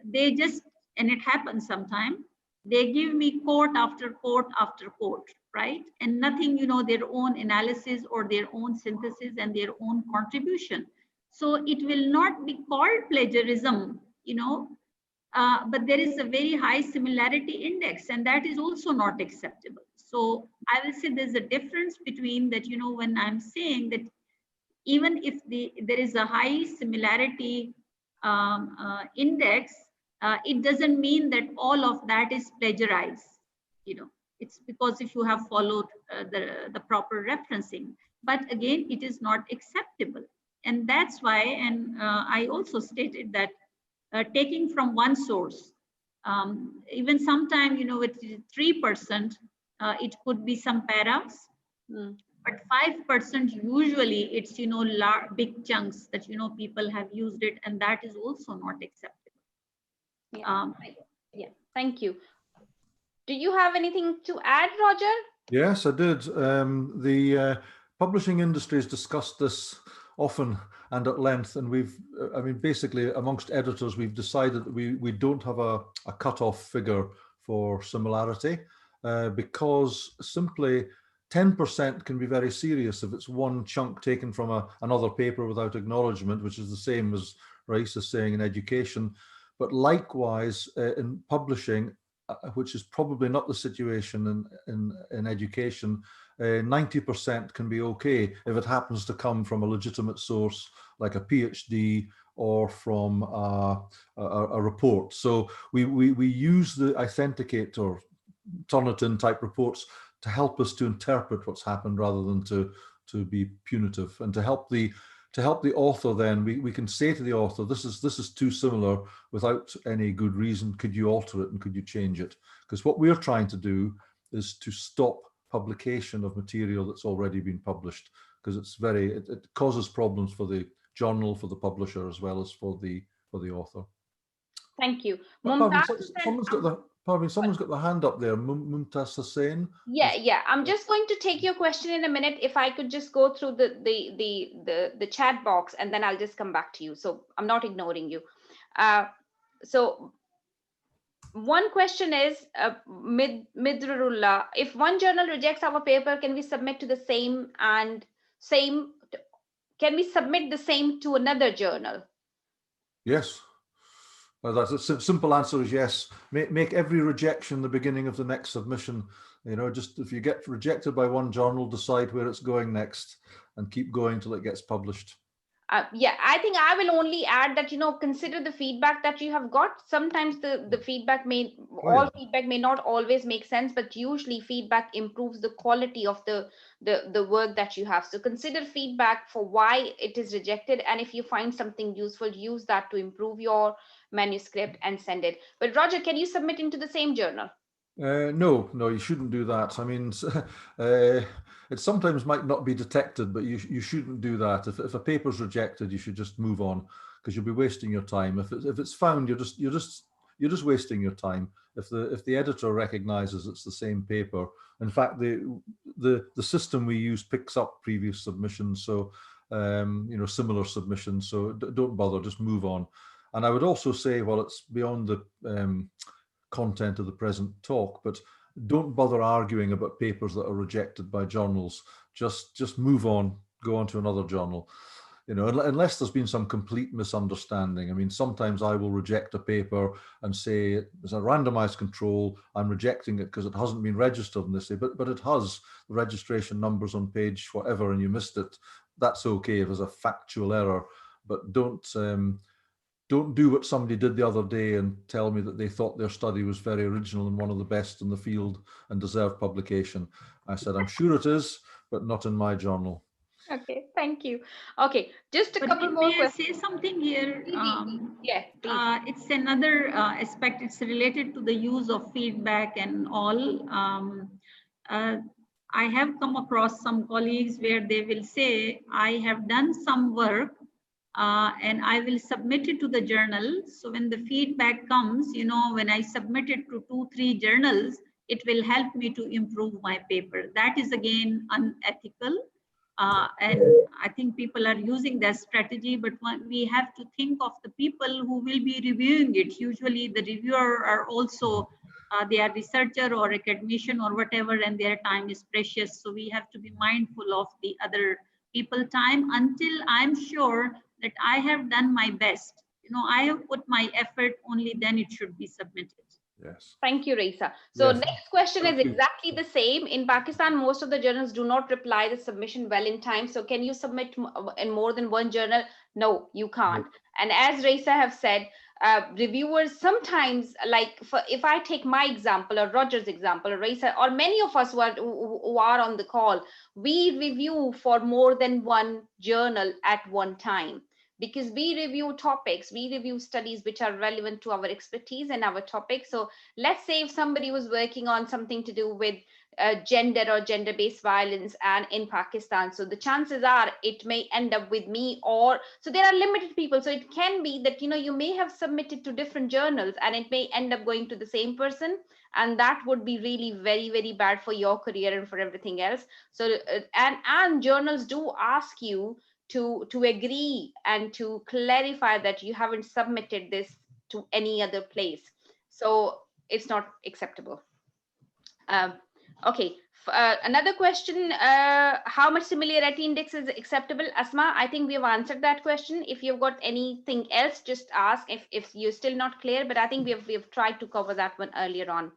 and it happens sometime, they give me quote after quote after quote, right? And nothing, their own analysis or their own synthesis and their own contribution. So it will not be called plagiarism, but there is a very high similarity index, and that is also not acceptable. So I will say there's a difference between that, when I'm saying that even if there is a high similarity index, it doesn't mean that all of that is plagiarized. It's because if you have followed the proper referencing, but again, it is not acceptable. And that's why, and I also stated that taking from one source, even sometime, with 3%, it could be some paras. But 5% usually it's big chunks that people have used it, and that is also not acceptable. Yeah, thank you. Do you have anything to add, Roger? Yes, I did. The publishing industry has discussed this often and at length, and basically amongst editors, we've decided that we don't have a cutoff figure for similarity because simply 10% can be very serious if it's one chunk taken from another paper without acknowledgement, which is the same as Raisa is saying in education. But likewise, in publishing, which is probably not the situation in education, 90% can be okay if it happens to come from a legitimate source like a PhD or from a report. So we use the Authenticator, Turnitin type reports to help us to interpret what's happened rather than to be punitive, and to help the author. Then we can say to the author, this is too similar without any good reason. Could you alter it and could you change it? Because what we're trying to do is to stop publication of material that's already been published, because it causes problems for the journal, for the publisher, as well as for the author. Thank you. Parveen, someone's got the hand up there. Mumtaz Hussain. Yeah. I'm just going to take your question in a minute. If I could just go through the chat box, and then I'll just come back to you. So I'm not ignoring you. So one question is, Midrullah, if one journal rejects our paper, can we submit to the same? Can we submit the same to another journal? Yes. That's a simple answer is yes. Make every rejection the beginning of the next submission. Just if you get rejected by one journal, decide where it's going next and keep going till it gets published. Yeah, I think I will only add that, consider the feedback that you have got. Sometimes the feedback feedback may not always make sense, but usually feedback improves the quality of the work that you have. So consider feedback for why it is rejected. And if you find something useful, use that to improve your manuscript and send it. But Roger, can you submit into the same journal? No, you shouldn't do that. I mean, it sometimes might not be detected, but you shouldn't do that. If a paper's rejected, you should just move on, because you'll be wasting your time. If it's found, you're just wasting your time. If the editor recognizes it's the same paper, in fact, the system we use picks up previous submissions, so similar submissions. So don't bother, just move on. And I would also say, while it's beyond the content of the present talk, but don't bother arguing about papers that are rejected by journals. Just move on, go on to another journal. Unless there's been some complete misunderstanding. I mean, sometimes I will reject a paper and say it's a randomized control, I'm rejecting it because it hasn't been registered, and they say, but it has the registration numbers on page whatever and you missed it. That's okay if there's a factual error, but don't do what somebody did the other day and tell me that they thought their study was very original and one of the best in the field and deserved publication. I said, I'm sure it is, but not in my journal. Okay, Thank you. Okay, just a But couple more may I questions. say something here? Yeah, please. It's another aspect. It's related to the use of feedback and all. Uh, I have come across some colleagues where they will say, I have done some work and I will submit it to the journal. So when the feedback comes, you know, when I submit it to 2-3 journals, it will help me to improve my paper. That is again unethical. And I think people are using that strategy, but we have to think of the people who will be reviewing it. Usually the reviewer are also, they are researcher or academician or whatever, and their time is precious. So we have to be mindful of the other people time until I'm sure that I have done my best. You know, I have put my effort, only then it should be submitted. Yes. Thank you, Raisa. So Yes. next question is Thank you. exactly the same. In Pakistan, most of the journals do not reply the submission well in time. So can you submit in more than one journal? No, you can't. No. And as Raisa have said, reviewers sometimes, like if I take my example or Roger's example or Raisa or many of us who are on the call, we review for more than one journal at one time, because we review topics, we review studies which are relevant to our expertise and our topic. So let's say if somebody was working on something to do with gender or gender-based violence and in Pakistan, so the chances are it may end up with me, or so there are limited people. So it can be that, you know, you may have submitted to different journals and it may end up going to the same person, and that would be really very, very bad for your career and for everything else. So and journals do ask you to agree and to clarify that you haven't submitted this to any other place. So it's not acceptable. Um, okay, another question, how much similarity index is acceptable? Asma, I think we have answered that question. If you've got anything else, just ask if you're still not clear, but I think we have tried to cover that one earlier on.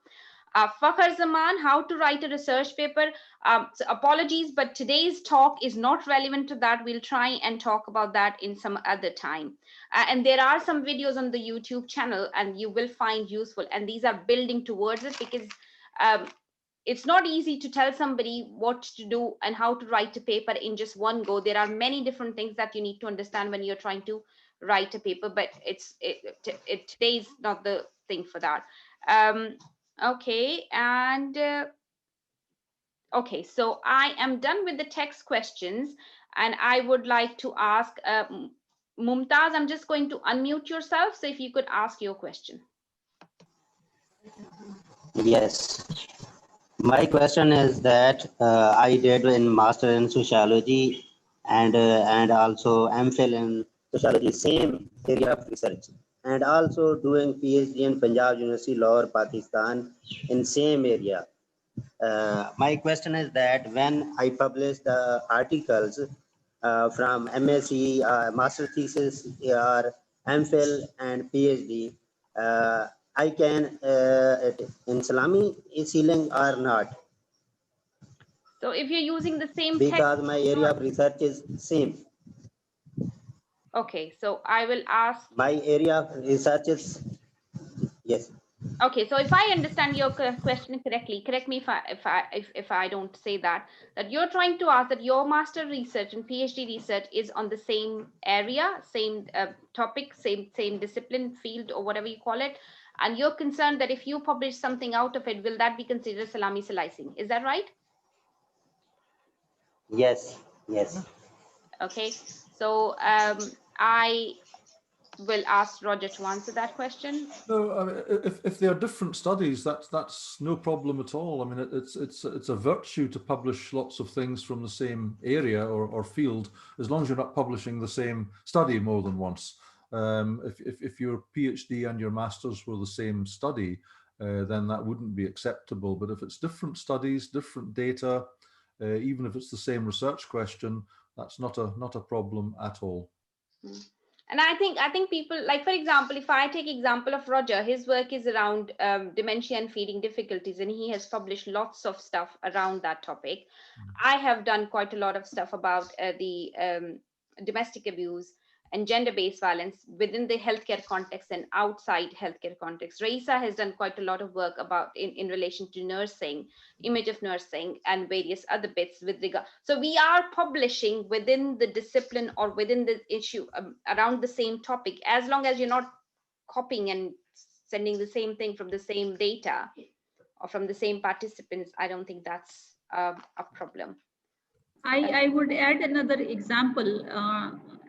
Fakhar Zaman, how to write a research paper. So apologies, but today's talk is not relevant to that. We'll try and talk about that in some other time. And there are some videos on the YouTube channel and you will find useful. And these are building towards it, because it's not easy to tell somebody what to do and how to write a paper in just one go. There are many different things that you need to understand when you're trying to write a paper, but today's not the thing for that. Okay, and okay, so I am done with the text questions, and I would like to ask Mumtaz, I'm just going to unmute yourself, so if you could ask your question. Yes. My question is that I did in master in sociology and also MPhil in sociology, same area of research, and also doing PhD in Punjab University, Lahore, Pakistan, in same area. My question is that when I publish the articles from MSc, master thesis, or MPhil and PhD, I can in Salami ceiling or not, So if you're using the same text, because my area of research is same. okay, so I will ask. My area of research is, yes. Okay, so if I understand your question correctly, correct me if I don't say that you're trying to ask that your master research and PhD research is on the same area, same topic, same discipline, field, or whatever you call it, and you're concerned that if you publish something out of it, will that be considered salami slicing? Is that right? Yes, yes. Okay, so I will ask Roger to answer that question. No, I mean, if they are different studies, that's no problem at all. I mean, it's a virtue to publish lots of things from the same area or field, as long as you're not publishing the same study more than once. If your PhD and your master's were the same study, then that wouldn't be acceptable. But if it's different studies, different data, even if it's the same research question, that's not a problem at all. And I think people, like, for example, if I take example of Roger, his work is around dementia and feeding difficulties, and he has published lots of stuff around that topic. I have done quite a lot of stuff about the domestic abuse and gender-based violence within the healthcare context and outside healthcare context. Raisa has done quite a lot of work about in relation to nursing, image of nursing, and various other bits with regard. So we are publishing within the discipline or within the issue around the same topic, as long as you're not copying and sending the same thing from the same data or from the same participants. I don't think that's a problem. I would add another example.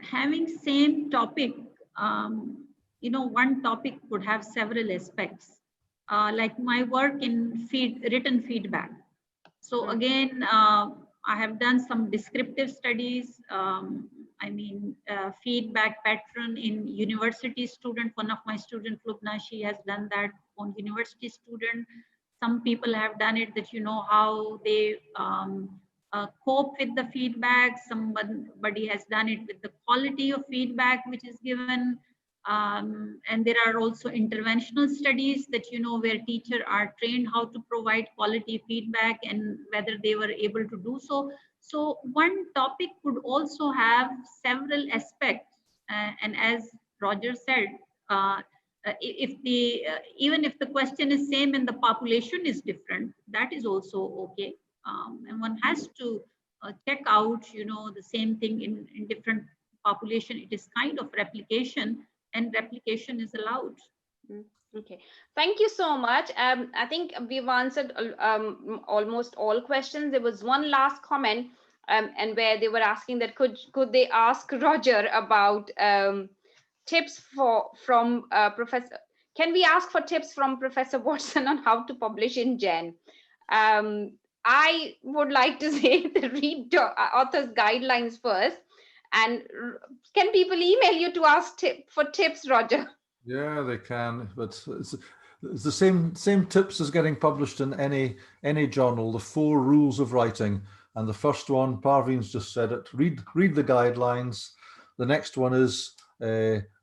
Having same topic, one topic could have several aspects. Like my work in written feedback. So again, I have done some descriptive studies. Feedback pattern in university student. One of my student, Lubna, she has done that on university student. Some people have done it that how they cope with the feedback. Somebody has done it with the quality of feedback which is given. And there are also interventional studies that where teachers are trained how to provide quality feedback and whether they were able to do so. So one topic could also have several aspects, and as Roger said, even if the question is same and the population is different, that is also okay. And one has to check out the same thing in different population. It is kind of replication, and replication is allowed. Okay, thank you so much. I think we've answered almost all questions. There was one last comment, and where they were asking that could they ask Roger about tips from Professor? Can we ask for tips from Professor Watson on how to publish in Gen? I would like to say that read author's guidelines first, and can people email you to ask for tips, Roger? Yeah, they can, but it's the same tips as getting published in any journal. The 4 rules of writing, and the first one, Parveen's just said it. Read the guidelines. The next one is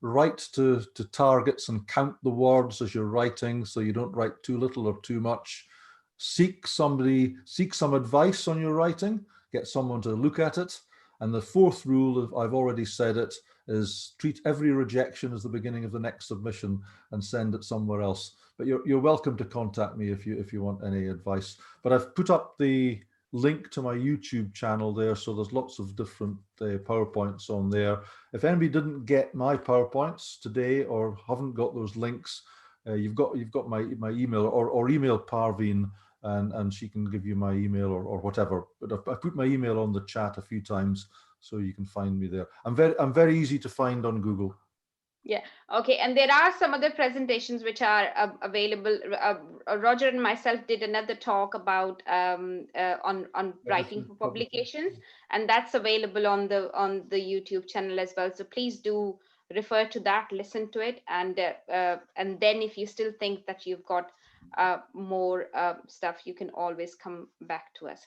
write to targets and count the words as you're writing, so you don't write too little or too much. Seek some advice on your writing. Get someone to look at it. And the 4th rule, I've already said it, is treat every rejection as the beginning of the next submission and send it somewhere else. But you're welcome to contact me if you want any advice. But I've put up the link to my YouTube channel there, so there's lots of different PowerPoints on there. If anybody didn't get my PowerPoints today or haven't got those links, you've got my email, or email Parveen, and she can give you my email or whatever. But I've put my email on the chat a few times, so you can find me there. I'm very easy to find on Google. Yeah. Okay. And there are some other presentations which are available. Roger and myself did another talk about on writing for publications, and that's available on the YouTube channel as well. So please do refer to that, listen to it, and then if you still think that you've got more stuff, you can always come back to us.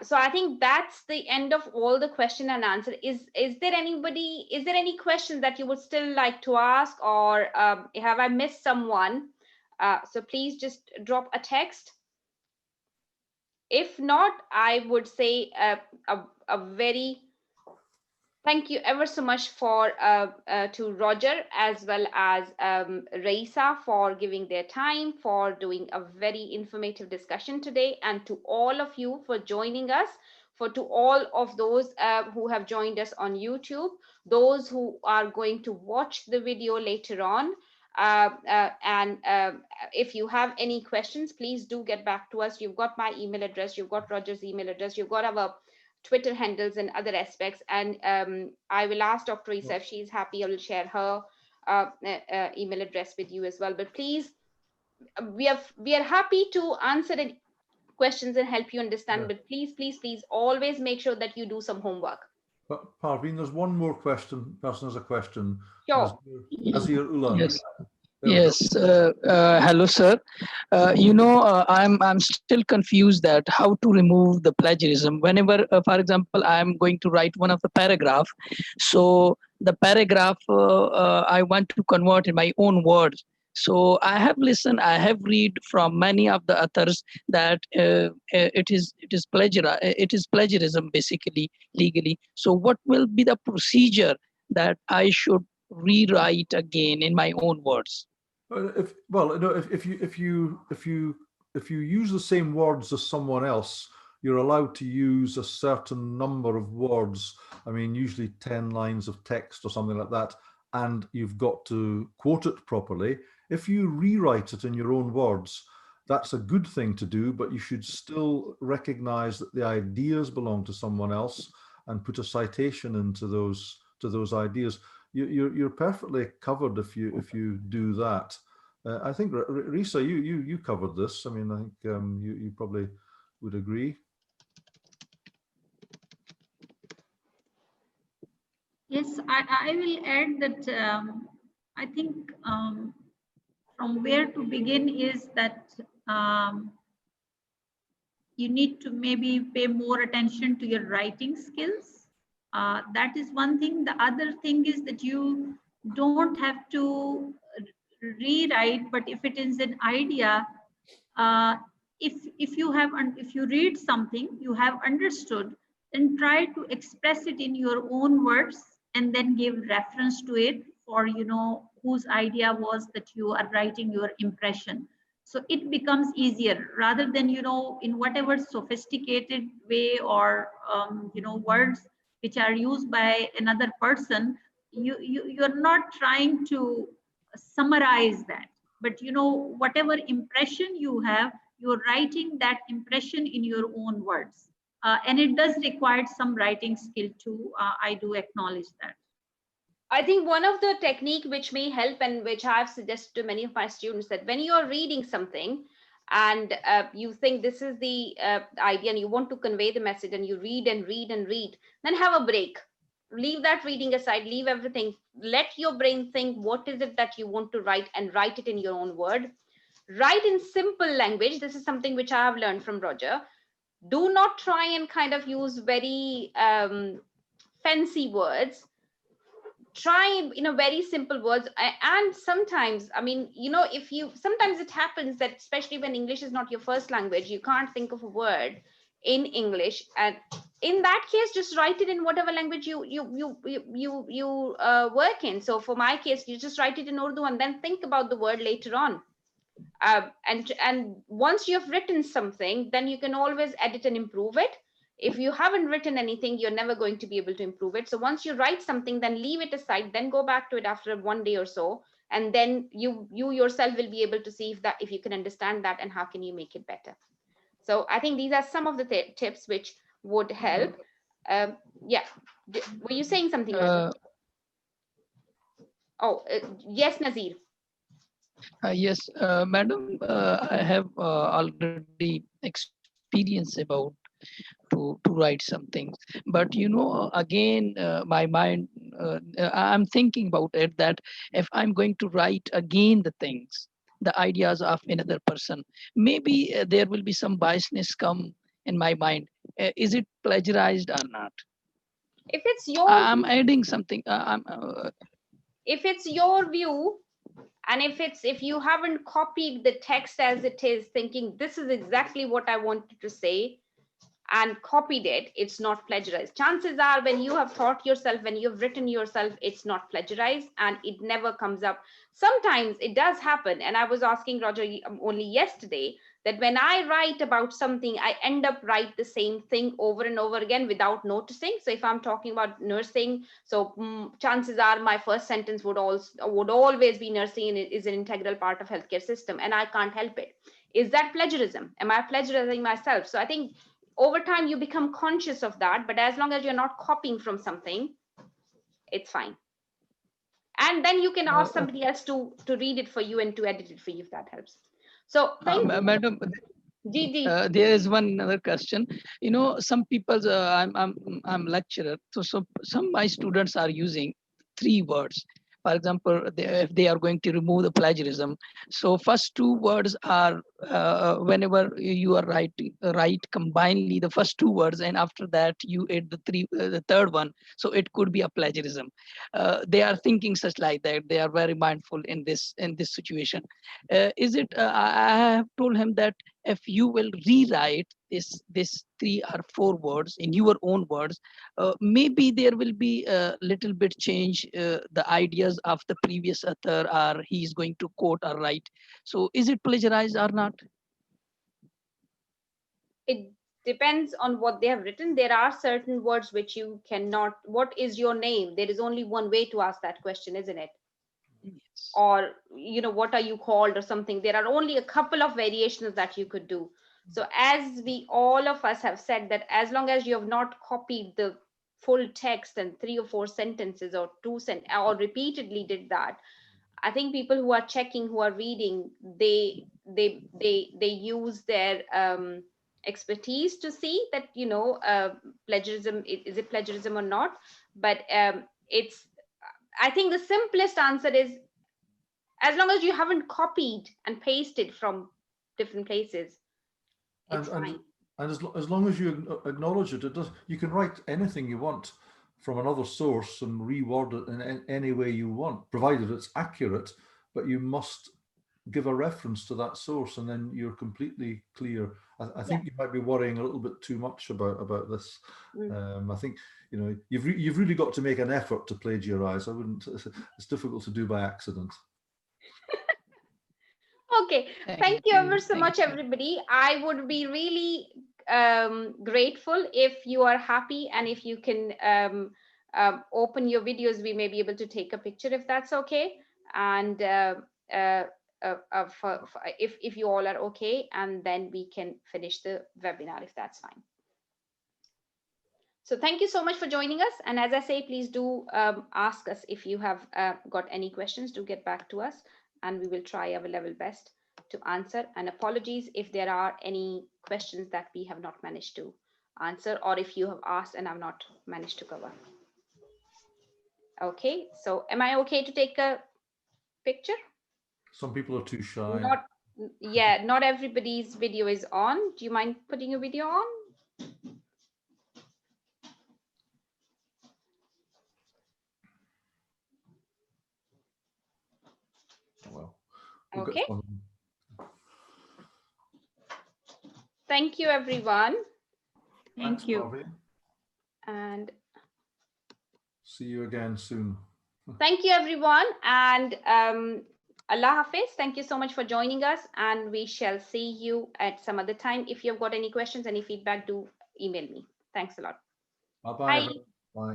So I think that's the end of all the question and answer. Is there any questions that you would still like to ask, or have I missed someone? So please just drop a text. If not, I would say a very thank you ever so much to Roger as well as Raisa for giving their time, for doing a very informative discussion today, and to all of you for joining us, to all of those who have joined us on YouTube, those who are going to watch the video later on. And if you have any questions, please do get back to us. You've got my email address, you've got Roger's email address, you've got our Twitter handles and other aspects, and I will ask Dr. Isa if she's happy. I will share her email address with you as well. But please, we are happy to answer any questions and help you understand. But please always make sure that you do some homework. But Parveen, there's one more question. Person has a question. Sure. Azir Ulan. Yes. Yes. Hello, sir. I'm still confused that how to remove the plagiarism. Whenever, for example, I'm going to write one of the paragraph, so the paragraph I want to convert in my own words. So I have listened, I have read from many of the authors that it is plagiarism basically legally. So what will be the procedure that I should rewrite again in my own words? If you use the same words as someone else, you're allowed to use a certain number of words. I mean, usually 10 lines of text or something like that, and you've got to quote it properly. If you rewrite it in your own words, that's a good thing to do, but you should still recognize that the ideas belong to someone else and put a citation into those ideas. You're perfectly covered if you do that. I think Risa, you covered this. I mean, I think you probably would agree. Yes, I will add that I think from where to begin is that you need to maybe pay more attention to your writing skills. That is one thing. The other thing is that you don't have to rewrite, but if it is an idea, if you read something you have understood, then try to express it in your own words and then give reference to it for whose idea was that you are writing your impression. So it becomes easier rather than in whatever sophisticated way or words which are used by another person. You're not trying to summarize that, but whatever impression you have, you're writing that impression in your own words, and it does require some writing skill too. I do acknowledge that. I think one of the technique which may help and which I've suggested to many of my students, that when you're reading something and you think this is the idea and you want to convey the message, and you read and read and read, then have a break. Leave that reading aside, leave everything. Let your brain think what is it that you want to write, and write it in your own word. Write in simple language. This is something which I have learned from Roger. Do not try and kind of use very fancy words. Try very simple words. And sometimes, I mean, if you, sometimes it happens that especially when English is not your first language, you can't think of a word in English, and in that case just write it in whatever language you work in. So for my case, you just write it in Urdu and then think about the word later on. And once you've written something, then you can always edit and improve it. If you haven't written anything, you're never going to be able to improve it. So once you write something, then leave it aside, then go back to it after 1 day or so, and then you yourself will be able to see if you can understand that and how can you make it better. So I think these are some of the tips which would help. Yeah, were you saying something? Yes, Nazir. Yes, madam, I have already experience about to write some things, but again, my mind, I'm thinking about it, that if I'm going to write again the things, the ideas of another person, maybe there will be some biasness come in my mind. Is it plagiarized or not? If it's your I'm adding something. If it's your view, and if you haven't copied the text as it is, thinking this is exactly what I wanted to say, and copied it, it's not plagiarized. Chances are when you have thought yourself, when you've written yourself, it's not plagiarized and it never comes up. Sometimes it does happen, and I was asking Roger only yesterday that when I write about something, I end up write the same thing over and over again without noticing. So if I'm talking about nursing, so chances are my first sentence would always be nursing is an integral part of healthcare system, and I can't help it. Is that plagiarism? Am I plagiarizing myself? So I think over time you become conscious of that, but as long as you're not copying from something, it's fine. And then you can ask somebody else to read it for you and to edit it for you, if that helps. So thank you, madam. There is one other question. Some people, I'm lecturer, so some my students are using 3 words. For example, if they are going to remove the plagiarism, so first 2 words are whenever you are write combinedly the first two words, and after that you add the third one, so it could be a plagiarism. They are thinking such like that. They are very mindful in this situation. Is it? I have told him that if you will rewrite this 3 or 4 words in your own words, maybe there will be a little bit change the ideas of the previous author, or he is going to quote or write. So is it plagiarized or not? It depends on what they have written. There are certain words which you cannot. What is your name? There is only one way to ask that question, isn't it? Yes. Or, what are you called or something. There are only a couple of variations that you could do. So as we all of us have said, that as long as you have not copied the full text and 3 or 4 sentences or 2 or repeatedly did that, I think people who are checking, who are reading, they use their expertise to see that, plagiarism, is it plagiarism or not. But I think the simplest answer is, as long as you haven't copied and pasted from different places, it's fine. And as long as you acknowledge it, you can write anything you want from another source and reword it in any way you want, provided it's accurate, but you must give a reference to that source, and then you're completely clear. I think you might be worrying a little bit too much about this. I think you've really got to make an effort to plagiarize. I wouldn't. It's difficult to do by accident. Okay, thank you ever so much, everybody. I would be really grateful if you are happy, and if you can open your videos, we may be able to take a picture, if that's okay. And if you all are okay, and then we can finish the webinar, if that's fine. So thank you so much for joining us. And as I say, please do ask us if you have got any questions. Do get back to us, and we will try our level best to answer. And apologies if there are any questions that we have not managed to answer, or if you have asked and have not managed to cover. Okay, so am I okay to take a picture? Some people are too shy. Not everybody's video is on. Do you mind putting your video on? Well, okay. Thank you, everyone. Thank you. Parveen. And see you again soon. Thank you, everyone. And Allah Hafiz. Thank you so much for joining us. And we shall see you at some other time. If you've got any questions, any feedback, do email me. Thanks a lot. Bye-bye. Bye. Bye.